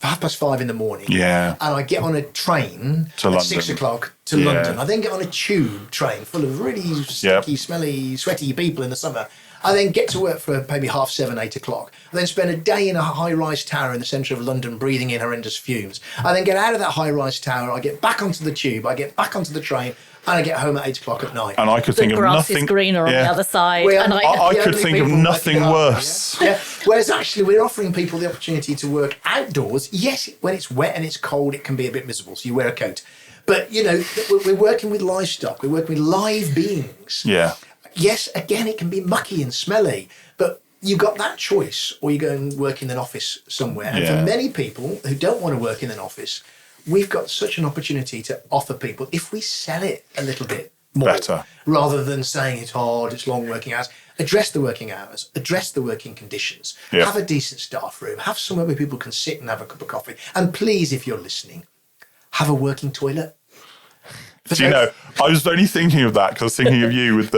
5:30 in the morning, and I get on a train to at London. 6 o'clock to London. I then get on a tube train full of really sticky, smelly, sweaty people in the summer. I then get to work for maybe 7:30, 8 o'clock. I then spend a day in a high-rise tower in the centre of London breathing in horrendous fumes. I then get out of that high-rise tower, I get back onto the tube, I get back onto the train, and I get home at 8 o'clock at night. And I could think of nothing... The grass is greener on the other side. I could think of nothing worse. Whereas actually we're offering people the opportunity to work outdoors. Yes, when it's wet and it's cold, it can be a bit miserable, so you wear a coat. But, you know, we're working with livestock. We're working with live beings. Yeah. Yes, again, it can be mucky and smelly, but you've got that choice, or you go and work in an office somewhere. And for many people who don't want to work in an office, we've got such an opportunity to offer people, if we sell it a little bit more, better, rather than saying it's hard, it's long working hours. Address the working hours, address the working conditions, have a decent staff room, have somewhere where people can sit and have a cup of coffee. And please, if you're listening, have a working toilet. Do you know, I was only thinking of that because I was thinking of you with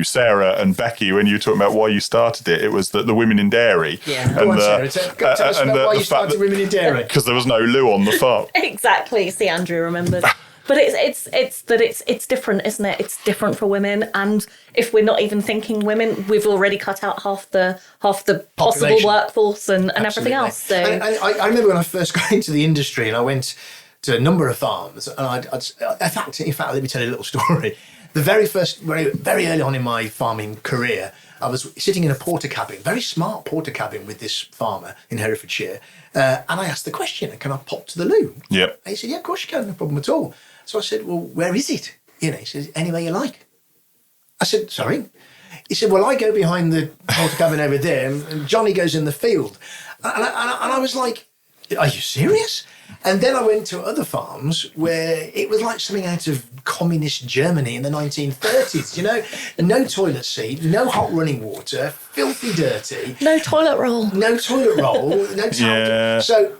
Sarah and Becky, when you were talking about why you started it. It was the women in dairy. Yeah, go on, Sarah. Tell us about why you started women in dairy. Because there was no loo on the farm. Exactly. See, Andrew remembers. But it's different, isn't it? It's different for women, and if we're not even thinking women, we've already cut out half the possible workforce and everything else. So I remember when I first got into the industry, and I went to a number of farms, and in fact, let me tell you a little story. The very early on in my farming career, I was sitting in a porter cabin, very smart porter cabin, with this farmer in Herefordshire, and I asked the question, "Can I pop to the loo?" Yep. And he said, "Yeah, of course you can, no problem at all." So I said, "Well, where is it?" He says, "Anywhere you like." I said, "Sorry?" He said, "Well, I go behind the porter cabin over there, and Johnny goes in the field." And I was like, "Are you serious?" And then I went to other farms where it was like something out of communist Germany in the 1930s, you know? No toilet seat, no hot running water, filthy dirty. No toilet roll. No toilet roll, no towel. Yeah. So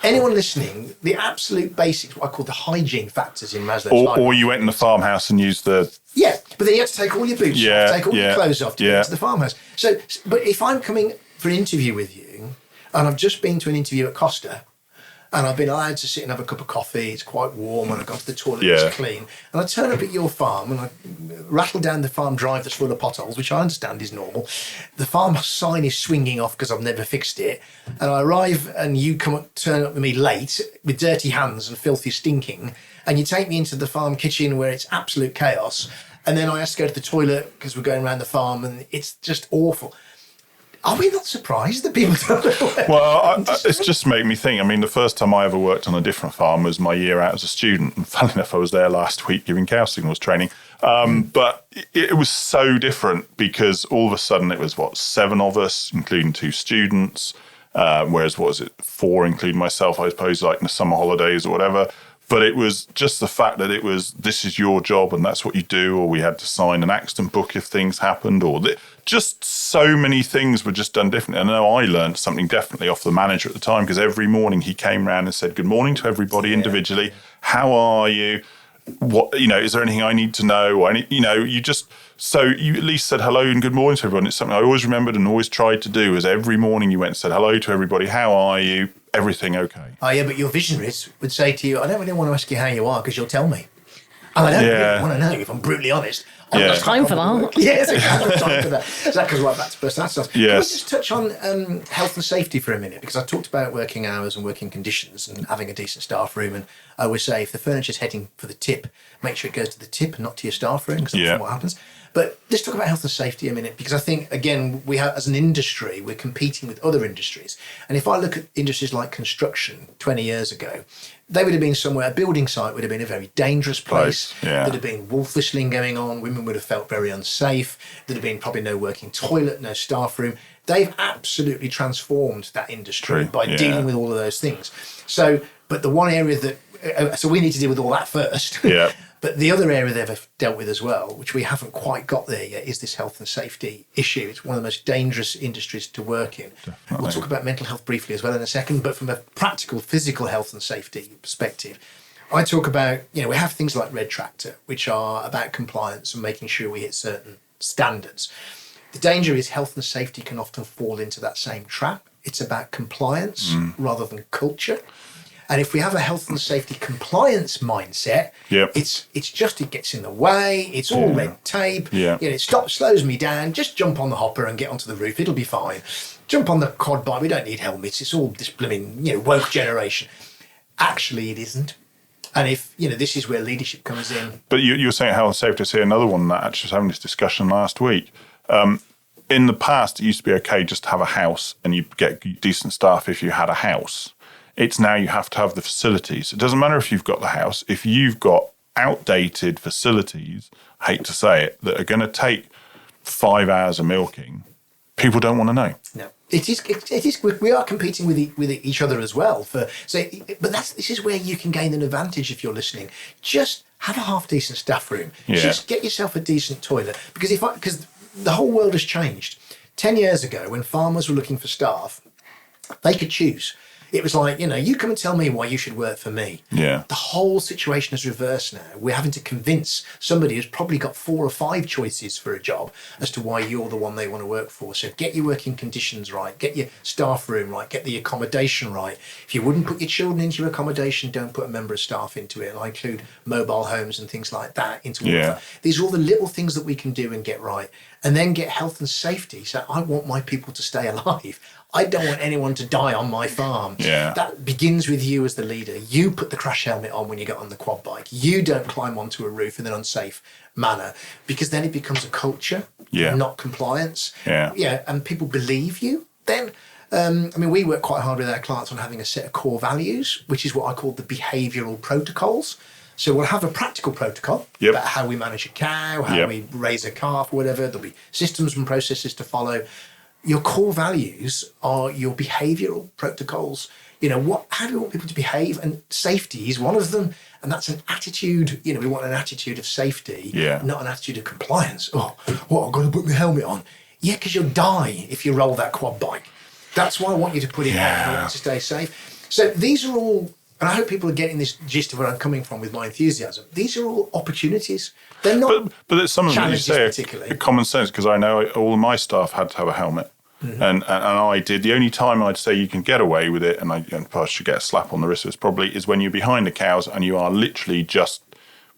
anyone listening, the absolute basics, what I call the hygiene factors in Maslow's or you went in the farmhouse and used the... Yeah, but then you have to take all your boots off, take all your clothes off to get to the farmhouse. So, but if I'm coming for an interview with you, and I've just been to an interview at Costa, and I've been allowed to sit and have a cup of coffee, it's quite warm, and I go to the toilet, it's clean, and I turn up at your farm and I rattle down the farm drive that's full of potholes, which I understand is normal. The farm sign is swinging off because I've never fixed it, and I arrive and you turn up with me late with dirty hands and filthy stinking, and you take me into the farm kitchen where it's absolute chaos, and then I have to go to the toilet because we're going around the farm and it's just awful. Are we not surprised that people don't know? Well, it's just made me think. I mean, the first time I ever worked on a different farm was my year out as a student. And funnily enough, I was there last week giving cow signals training. But it was so different because all of a sudden it was, 7 of us, including 2 students. Whereas, 4, including myself, I suppose, like in the summer holidays or whatever. But it was just the fact that it was, this is your job and that's what you do, or we had to sign an accident book if things happened, or just so many things were just done differently. I know I learned something definitely off the manager at the time, because every morning he came round and said, good morning to everybody individually. How are you? What, is there anything I need to know? Or so you at least said hello and good morning to everyone. It's something I always remembered and always tried to do, is every morning you went and said hello to everybody. How are you? Everything okay? Oh, yeah, but your visionaries would say to you, I don't really want to ask you how you are because you'll tell me. And I don't really want to know, if I'm brutally honest. There's time for that. Yes, exactly. Time for that. So that goes right back to personality styles. Yes. Can we just touch on health and safety for a minute? Because I talked about working hours and working conditions and having a decent staff room. And I always say, if the furniture's heading for the tip, make sure it goes to the tip and not to your staff room, because that's what happens. But let's talk about health and safety a minute, because I think, again, we have, as an industry, we're competing with other industries. And if I look at industries like construction 20 years ago, they would have been somewhere, a building site would have been a very dangerous place. There'd have been wolf whistling going on. Women would have felt very unsafe. There'd have been probably no working toilet, no staff room. They've absolutely transformed that industry by dealing with all of those things. So, but the one area that, so we need to deal with all that first. Yeah. But the other area they've dealt with as well, which we haven't quite got there yet, is this health and safety issue. It's one of the most dangerous industries to work in. Definitely. We'll talk about mental health briefly as well in a second, but from a practical physical health and safety perspective, I talk about, we have things like Red Tractor, which are about compliance and making sure we hit certain standards. The danger is health and safety can often fall into that same trap. It's about compliance rather than culture. And if we have a health and safety compliance mindset, it gets in the way. It's all red tape. It slows me down. Just jump on the hopper and get onto the roof. It'll be fine. Jump on the quad bike. We don't need helmets. It's all this blooming, woke generation. Actually, it isn't. And if, this is where leadership comes in. But you were saying health and safety. I see another one that actually was having this discussion last week. In the past, it used to be okay just to have a house and you get decent staff if you had a house. It's now you have to have the facilities. It doesn't matter if you've got the house. If you've got outdated facilities, I hate to say it, that are going to take 5 hours of milking, people don't want to know. No, it is. We are competing with each other as well. But this is where you can gain an advantage if you're listening. Just have a half decent staff room. Just get yourself a decent toilet. Because the whole world has changed. 10 years ago, when farmers were looking for staff, they could choose. It was like, you come and tell me why you should work for me. Yeah. The whole situation is reversed now. We're having to convince somebody who's probably got 4 or 5 choices for a job as to why you're the one they want to work for. So get your working conditions right, get your staff room right, get the accommodation right. If you wouldn't put your children into your accommodation, don't put a member of staff into it. And I include mobile homes and things like that into all of that. These are all the little things that we can do and get right. And then get health and safety. So I want my people to stay alive. I don't want anyone to die on my farm. Yeah. That begins with you as the leader. You put the crash helmet on when you get on the quad bike. You don't climb onto a roof in an unsafe manner, because then it becomes a culture, not compliance. And people believe you. Then, we work quite hard with our clients on having a set of core values, which is what I call the behavioural protocols. So we'll have a practical protocol about how we manage a cow, how we raise a calf, whatever. There'll be systems and processes to follow. Your core values are your behavioural protocols. How do you want people to behave? And safety is one of them. And that's an attitude. We want an attitude of safety, not an attitude of compliance. Oh, I've got to put my helmet on. Yeah, because you'll die if you roll that quad bike. That's why I want you to put it on to stay safe. So these are all, and I hope people are getting this gist of where I'm coming from with my enthusiasm. These are all opportunities. They're not but there's some of them you say particularly. Common sense, because I know all of my staff had to have a helmet. Mm-hmm. And I did. The only time I'd say you can get away with it, and I should get a slap on the wrist, is when you're behind the cows and you are literally just,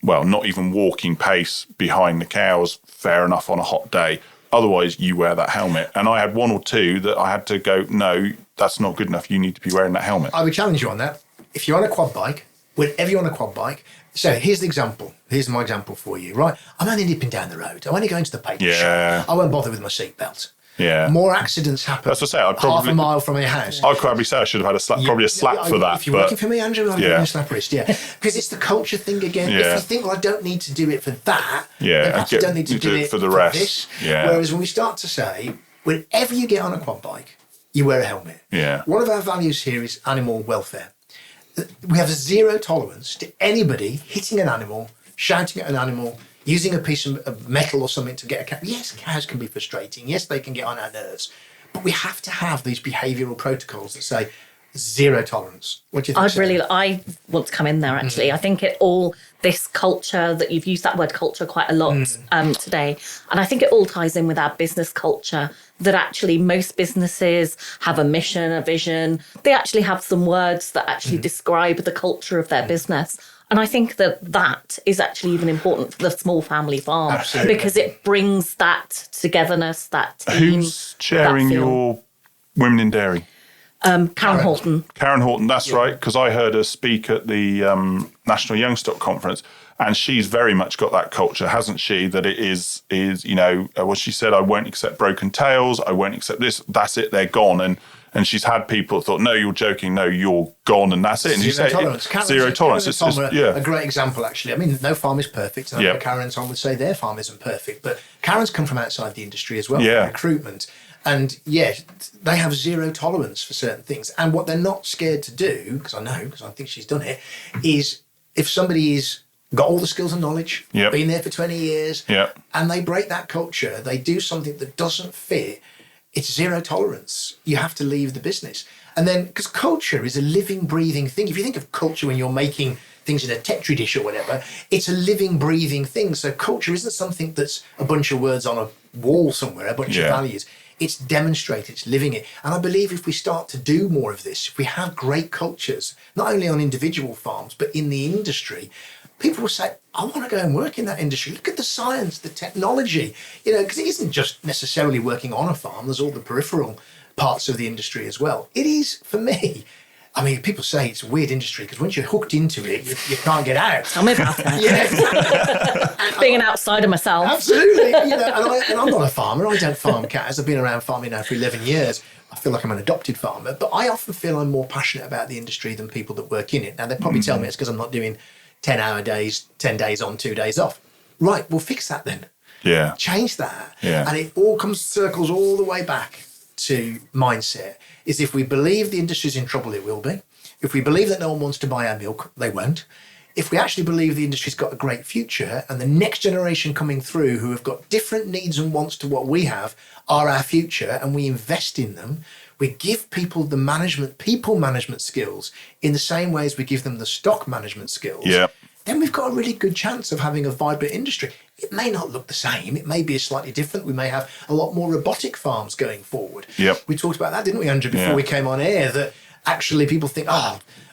not even walking pace behind the cows, fair enough on a hot day. Otherwise, you wear that helmet. And I had 1 or 2 that I had to go, no, that's not good enough. You need to be wearing that helmet. I would challenge you on that. If you're on a quad bike, whenever you're on a quad bike, so here's the example. Here's my example for you, right? I'm only nipping down the road. I'm only going to the paper shop. I won't bother with my seatbelt. Yeah. More accidents happen. That's what I say. I'd half a mile from your house. I'd probably say I should have had a slap, probably a slap for that. If you're working for me, Andrew, I'd give you a slap wrist. Yeah, because it's the culture thing again. Yeah. If you think, well, I don't need to do it for that. Yeah, then perhaps you don't need to do it for the rest. This. Yeah. Whereas when we start to say, whenever you get on a quad bike, you wear a helmet. Yeah. One of our values here is animal welfare. We have a zero tolerance to anybody hitting an animal, shouting at an animal, using a piece of metal or something to get a cow. Yes, cows can be frustrating. Yes, they can get on our nerves. But we have to have these behavioural protocols that say zero tolerance. What do you think? I want to come in there, actually. I think this culture, that you've used that word culture quite a lot today, and I think it all ties in with our business culture, that actually most businesses have a mission, a vision. They actually have some words that actually describe the culture of their business. And I think that is actually even important for the small family farm. Absolutely. Because it brings that togetherness, that team. Who's chairing your Women in Dairy? Karen Horton. Karen Horton, that's right, because I heard her speak at the National Young Stock Conference, and she's very much got that culture, hasn't she? That it is what she said, I won't accept broken tails, I won't accept this, that's it, they're gone. And she's had people that thought, no, you're joking, no, you're gone, and that's it. And zero tolerance. Zero tolerance. It's a great example, actually. I mean, no farm is perfect, and I know Karen and Tom would say their farm isn't perfect, but Karen's come from outside the industry as well, recruitment. And they have zero tolerance for certain things. And what they're not scared to do, because I think she's done it, is if somebody's got all the skills and knowledge, been there for 20 years, and they break that culture, they do something that doesn't fit, it's zero tolerance. You have to leave the business. And then, because culture is a living, breathing thing. If you think of culture when you're making things in a Tetri dish or whatever, it's a living, breathing thing. So culture isn't something that's a bunch of words on a wall somewhere, a bunch of values. It's demonstrated, it's living it. And I believe if we start to do more of this, if we have great cultures, not only on individual farms, but in the industry, people will say, I want to go and work in that industry. Look at the science, the technology, because it isn't just necessarily working on a farm. There's all the peripheral parts of the industry as well. It is, for me, I mean, people say it's a weird industry because once you're hooked into it, you can't get out. Tell me about that. Being an outsider myself. Absolutely. And I'm not a farmer. I don't farm cows. I've been around farming now for 11 years. I feel like I'm an adopted farmer, but I often feel I'm more passionate about the industry than people that work in it. Now, they probably tell me it's because I'm not doing 10-hour days, 10 days on, 2 days off. Right, we'll fix that then. Yeah. Change that. Yeah. And it all circles all the way back to mindset. Is if we believe the industry's in trouble, it will be. If we believe that no one wants to buy our milk, they won't. If we actually believe the industry's got a great future and the next generation coming through who have got different needs and wants to what we have are our future, and we invest in them, we give people the people management skills in the same way as we give them the stock management skills, then we've got a really good chance of having a vibrant industry. It may not look the same. It may be slightly different. We may have a lot more robotic farms going forward. We talked about that, didn't we, Andrew, before we came on air, that actually people think,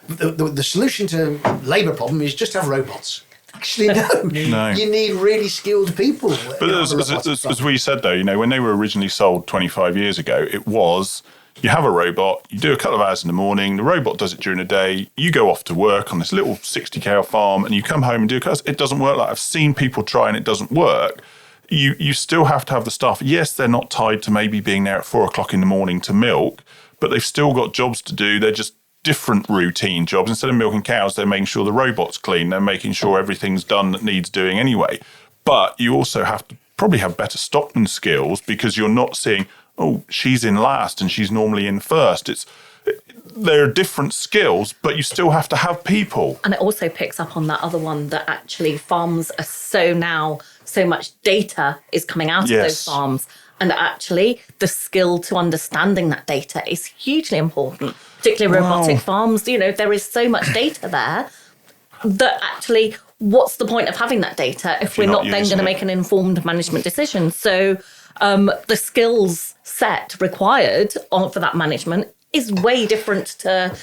the solution to labour problem is just have robots. Actually, no. You need really skilled people. But as we said, though, when they were originally sold 25 years ago, it was, you have a robot, you do a couple of hours in the morning, the robot does it during the day, you go off to work on this little 60 cow farm and you come home and do it doesn't work. Like I've seen people try and it doesn't work. You still have to have the staff. Yes, they're not tied to maybe being there at 4 o'clock in the morning to milk, but they've still got jobs to do. They're just different routine jobs. Instead of milking cows, they're making sure the robot's clean. They're making sure everything's done that needs doing anyway. But you also have to probably have better stockman skills because you're not seeing, she's in last and she's normally in first. There are different skills, but you still have to have people. And it also picks up on that other one that actually farms are so much data is coming out of those farms. And actually the skill to understanding that data is hugely important, particularly robotic farms. There is so much data there that actually what's the point of having that data if we're not then going to make an informed management decision? So the skills set required for that management is way different to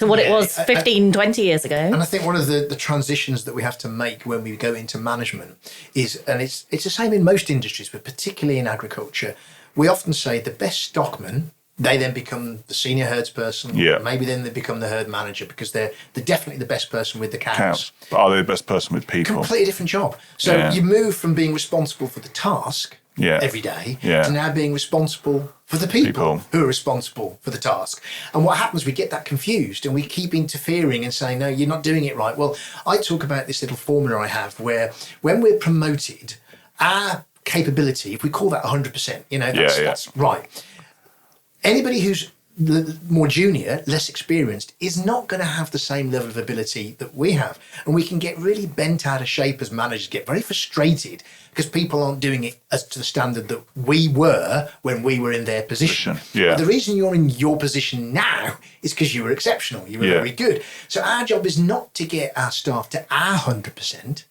what it was 15, 20 years ago. And I think one of the transitions that we have to make when we go into management is, and it's the same in most industries, but particularly in agriculture, we often say the best stockman, they then become the senior herds person. Maybe then they become the herd manager because they're definitely the best person with the cows. But are they the best person with people? Completely different job. So you move from being responsible for the task every day Yeah. to now being responsible for the people who are responsible for the task. And what happens, we get that confused and we keep interfering and saying, no, you're not doing it right. Well, I talk about this little formula I have where when we're promoted, our capability, if we call that 100%, that's right. Anybody who's more junior, less experienced, is not going to have the same level of ability that we have. And we can get really bent out of shape as managers, get very frustrated because people aren't doing it as to the standard that we were when we were in their position. Yeah. But the reason you're in your position now is because you were exceptional, you were very good. So our job is not to get our staff to our 100%,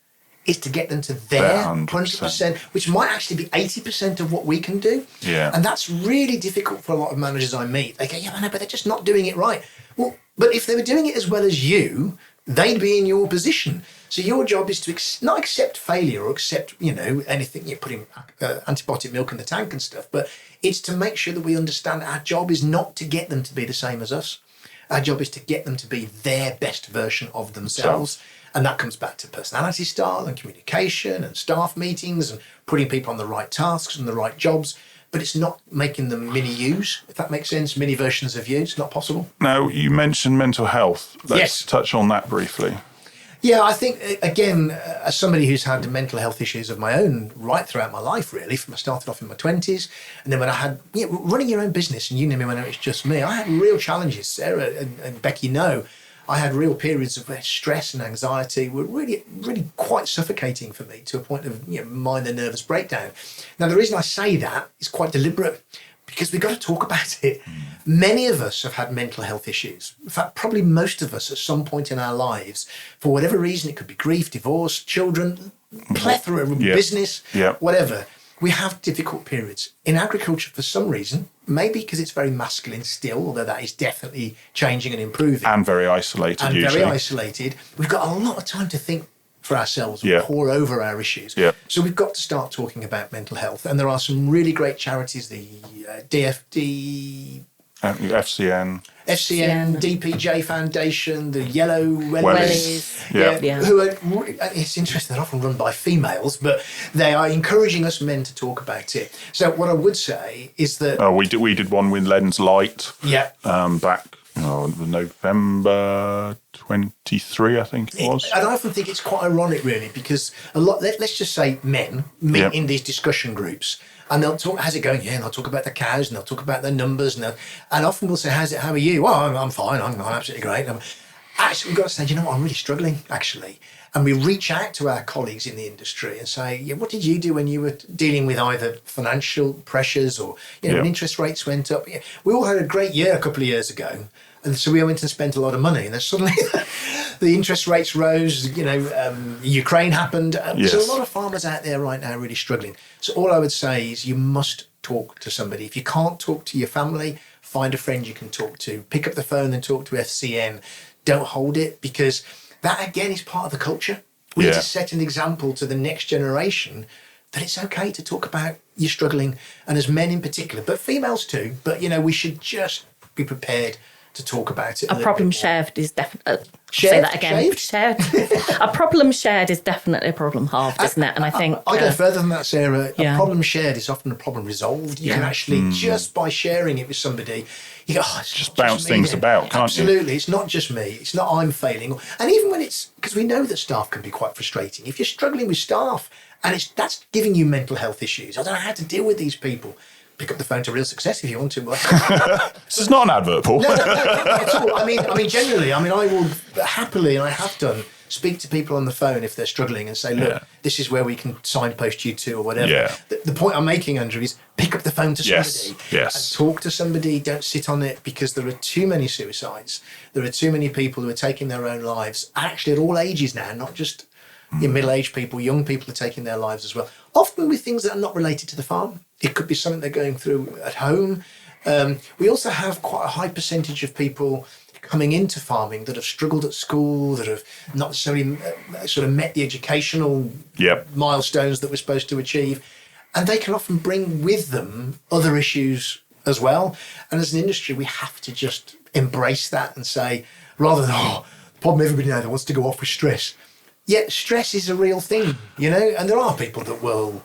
is to get them to their 100%, which might actually be 80% of what we can do. Yeah. And that's really difficult for a lot of managers I meet. They go, yeah, I know, but they're just not doing it right. Well, but if they were doing it as well as you, they'd be in your position. So your job is to not accept failure or accept, anything, you're putting antibiotic milk in the tank and stuff, but it's to make sure that we understand our job is not to get them to be the same as us. Our job is to get them to be their best version of themselves. And that comes back to personality style and communication and staff meetings and putting people on the right tasks and the right jobs. But it's not making them mini yous, if that makes sense, mini versions of you. It's not possible. Now, you mentioned mental health. Let's touch on that briefly. Yeah, I think, again, as somebody who's had mental health issues of my own right throughout my life, really, I started off in my 20s, and then when I had, running your own business, and you knew me when it was just me, I had real challenges. Sarah and Becky know, I had real periods of where stress and anxiety were really, really quite suffocating for me to a point of minor nervous breakdown. Now, the reason I say that is quite deliberate, because we've got to talk about it. Many of us have had mental health issues. In fact, probably most of us at some point in our lives, for whatever reason, it could be grief, divorce, children, plethora of business, whatever. We have difficult periods. In agriculture, for some reason, maybe because it's very masculine still, although that is definitely changing and improving. And very isolated, usually. We've got a lot of time to think for ourselves and pore over our issues. So we've got to start talking about mental health. And there are some really great charities, the DFD... FCN, DPJ Foundation, the Yellow Wellies. Who are, it's interesting, they're often run by females, but they are encouraging us men to talk about it. So what I would say is that... we did one with Lens Light back November 23, I think it was. And I often think it's quite ironic, really, because let's just say men meet in these discussion groups, and they'll talk, how's it going? Yeah, and they'll talk about the cows, and they'll talk about their numbers, and often we'll say, how are you? Well, I'm fine, I'm absolutely great. Actually, we've got to say, you know what, I'm really struggling, actually. And we reach out to our colleagues in the industry and say, what did you do when you were dealing with either financial pressures or, when interest rates went up? We all had a great year a couple of years ago. And so we went and spent a lot of money, and then suddenly the interest rates rose, Ukraine happened. So a lot of farmers out there right now are really struggling. So all I would say is you must talk to somebody. If you can't talk to your family, find a friend you can talk to. Pick up the phone and talk to FCN. Don't hold it, because that, again, is part of the culture. We need to set an example to the next generation that it's okay to talk about you struggling, and as men in particular, but females too. But, we should just be prepared to talk about it. A problem shared is definitely... Say that again. Shared. A problem shared is definitely a problem halved, isn't it? And I think... I go further than that, Sarah. A problem shared is often a problem resolved. You can actually, just by sharing it with somebody, you go, it's just bounce things about, can't you? Absolutely. It's not just me. It's not I'm failing. And even when it's... Because we know that staff can be quite frustrating. If you're struggling with staff and that's giving you mental health issues, I don't know how to deal with these people. Pick up the phone to Real Success if you want to. This is not an advert, Paul. No, not at all. I mean, generally, I will happily, and I have done, speak to people on the phone if they're struggling and say, look, this is where we can signpost you to or whatever. Yeah. The point I'm making, Andrew, is pick up the phone to somebody and talk to somebody. Don't sit on it, because there are too many suicides. There are too many people who are taking their own lives, actually at all ages now, not just middle-aged people. Young people are taking their lives as well, often with things that are not related to the farm. It could be something they're going through at home. We also have quite a high percentage of people coming into farming that have struggled at school, that have not necessarily sort of met the educational milestones that we're supposed to achieve. And they can often bring with them other issues as well. And as an industry, we have to just embrace that and say, rather than, the problem everybody now that wants to go off with stress. Yeah, stress is a real thing, and there are people that will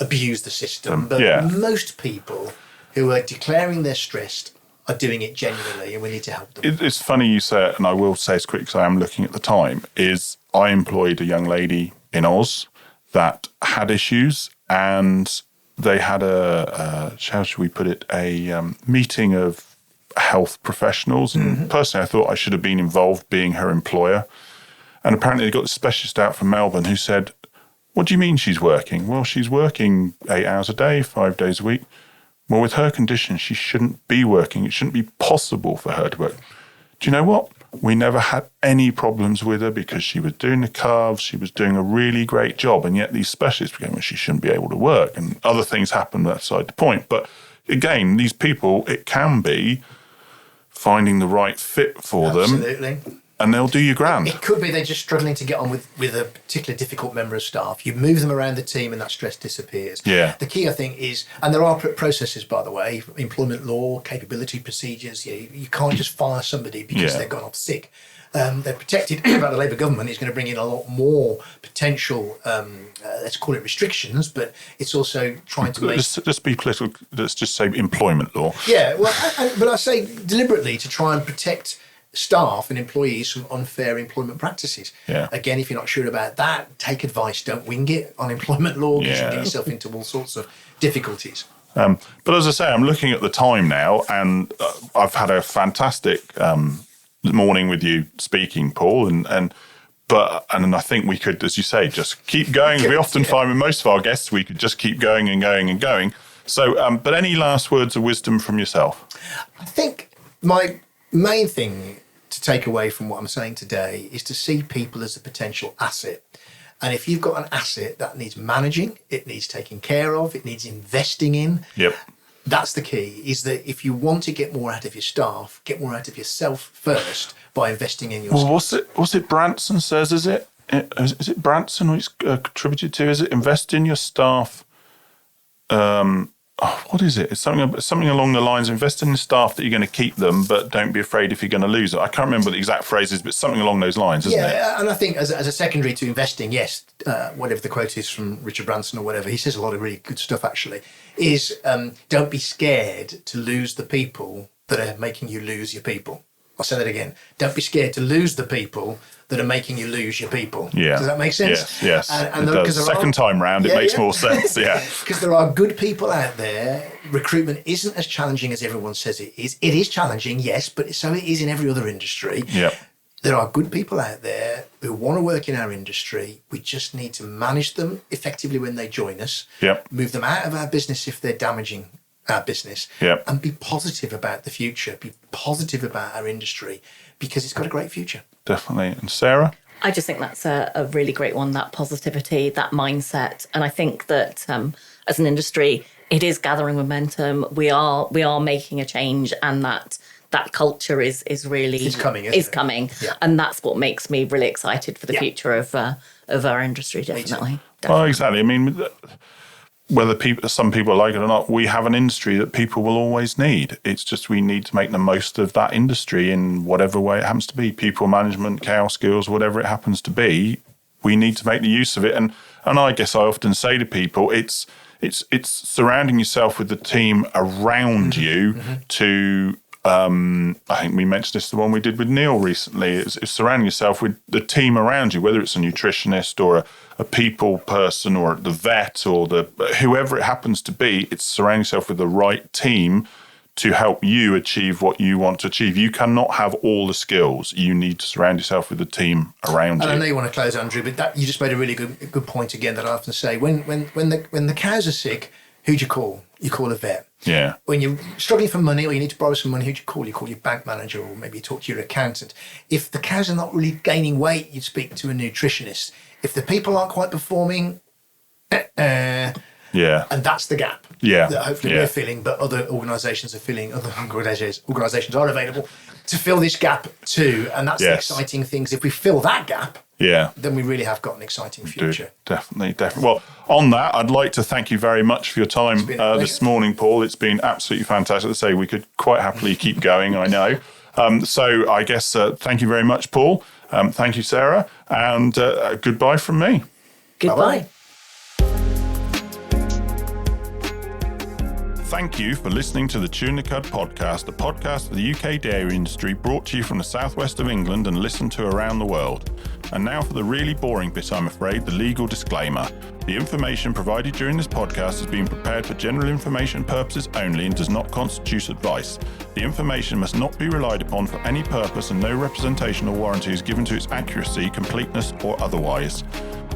abuse the system, but most people who are declaring they're stressed are doing it genuinely, and we need to help them. It's funny you say it, and I will say as quick as I am looking at the time, is I employed a young lady in Oz that had issues, and they had how should we put it, a meeting of health professionals. And personally, I thought I should have been involved being her employer. And apparently they got a specialist out from Melbourne who said, what do you mean she's working? Well, she's working 8 hours a day, 5 days a week. Well, with her condition, she shouldn't be working. It shouldn't be possible for her to work. Do you know what? We never had any problems with her because she was doing the calves. She was doing a really great job. And yet these specialists became, well, she shouldn't be able to work. And other things happened outside the point. But again, these people, it can be finding the right fit for them. Absolutely. And they'll do you grand. It could be they're just struggling to get on with a particularly difficult member of staff. You move them around the team and that stress disappears. Yeah. The key, I think, is, and there are processes, by the way, employment law, capability procedures. You can't just fire somebody because they've gone off sick. They're protected by the Labour government. Is going to bring in a lot more potential, let's call it restrictions, but it's also trying to make... Let's be political. Let's just say employment law. Yeah, well, but I say deliberately to try and protect staff and employees from unfair employment practices. Yeah. Again, if you're not sure about that, take advice. Don't wing it on employment law because you get yourself into all sorts of difficulties. But as I say, I'm looking at the time now, and I've had a fantastic morning with you speaking, Paul, and I think we could, as you say, just keep going. We often find with most of our guests, we could just keep going and going and going. So, but any last words of wisdom from yourself? I think my main thing to take away from what I'm saying today is to see people as a potential asset. And if you've got an asset that needs managing, it needs taking care of, it needs investing in. Yep. That's the key, is that if you want to get more out of your staff, get more out of yourself first by investing in yourself. Well, what's it Branson says, is it? Is it Branson who's contributed to? Is it invest in your staff? What is it? It's something along the lines of invest in the staff that you're going to keep them, but don't be afraid if you're going to lose it. I can't remember what the exact phrase is, but something along those lines, isn't it? Yeah, and I think as a secondary to investing, yes, whatever the quote is from Richard Branson or whatever, he says a lot of really good stuff actually, is don't be scared to lose the people that are making you lose your people. I'll say that again. Don't be scared to lose the people that are making you lose your people. Yeah. Does that make sense? Yes. And it does. Second time round, it makes more sense. Yeah. Because there are good people out there. Recruitment isn't as challenging as everyone says it is. It is challenging, yes, but so it is in every other industry. Yeah. There are good people out there who want to work in our industry. We just need to manage them effectively when they join us. Yep. Move them out of our business if they're damaging our business. Yep. And be positive about the future. Be positive about our industry because it's got a great future. Definitely. And Sarah? I just think that's a really great one, that positivity, that mindset. And I think that as an industry, it is gathering momentum. We are making a change, and that culture is really... It's coming, isn't it? Coming. Yeah. And that's what makes me really excited for the future of our industry, definitely. Well, exactly. I mean, whether some people like it or not, we have an industry that people will always need. It's just we need to make the most of that industry in whatever way it happens to be. People management, cow skills, whatever it happens to be, we need to make the use of it. And I guess I often say to people, it's surrounding yourself with the team around you to... I think we mentioned this, the one we did with Neil recently, is surrounding yourself with the team around you, whether it's a nutritionist or a people person or the vet or whoever it happens to be. It's surrounding yourself with the right team to help you achieve what you want to achieve. You cannot have all the skills. You need to surround yourself with the team around you. And I know you want to close, Andrew, but you just made a really good point again that I often say. When the cows are sick, who do you call? You call a vet. Yeah. When you're struggling for money or you need to borrow some money, who do you call? You call your bank manager, or maybe you talk to your accountant. If the cows are not really gaining weight, you speak to a nutritionist. If the people aren't quite performing, and that's the gap. Yeah. That hopefully we're filling, but other organisations are filling. Other organisations are available to fill this gap too, and that's the exciting things. If we fill that gap, then we really have got an exciting future. Definitely. Well, on that, I'd like to thank you very much for your time this morning, Paul. It's been absolutely fantastic. To say we could quite happily keep going, I know. So I guess thank you very much, Paul. Thank you, Sarah. And goodbye from me. Goodbye. Bye-bye. Thank you for listening to the Chewing the Cud podcast, a podcast for the UK dairy industry brought to you from the southwest of England and listened to around the world. And now for the really boring bit, I'm afraid, the legal disclaimer. The information provided during this podcast has been prepared for general information purposes only and does not constitute advice. The information must not be relied upon for any purpose and no representation or warranty is given to its accuracy, completeness or otherwise.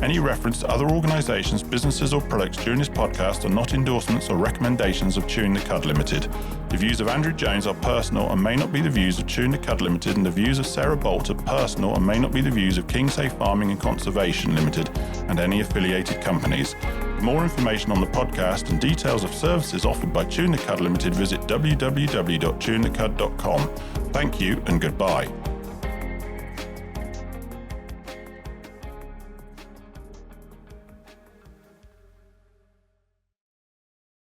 Any reference to other organisations, businesses or products during this podcast are not endorsements or recommendations of Chewing the Cud Limited. The views of Andrew Jones are personal and may not be the views of Chewing the Cud Limited, and the views of Sarah Bolt are personal and may not be the views of Kingsafe Farming and Conservation Limited and any affiliated companies. For more information on the podcast and details of services offered by Chewing the Cud Limited, visit www.chewingthecud.com. Thank you and goodbye.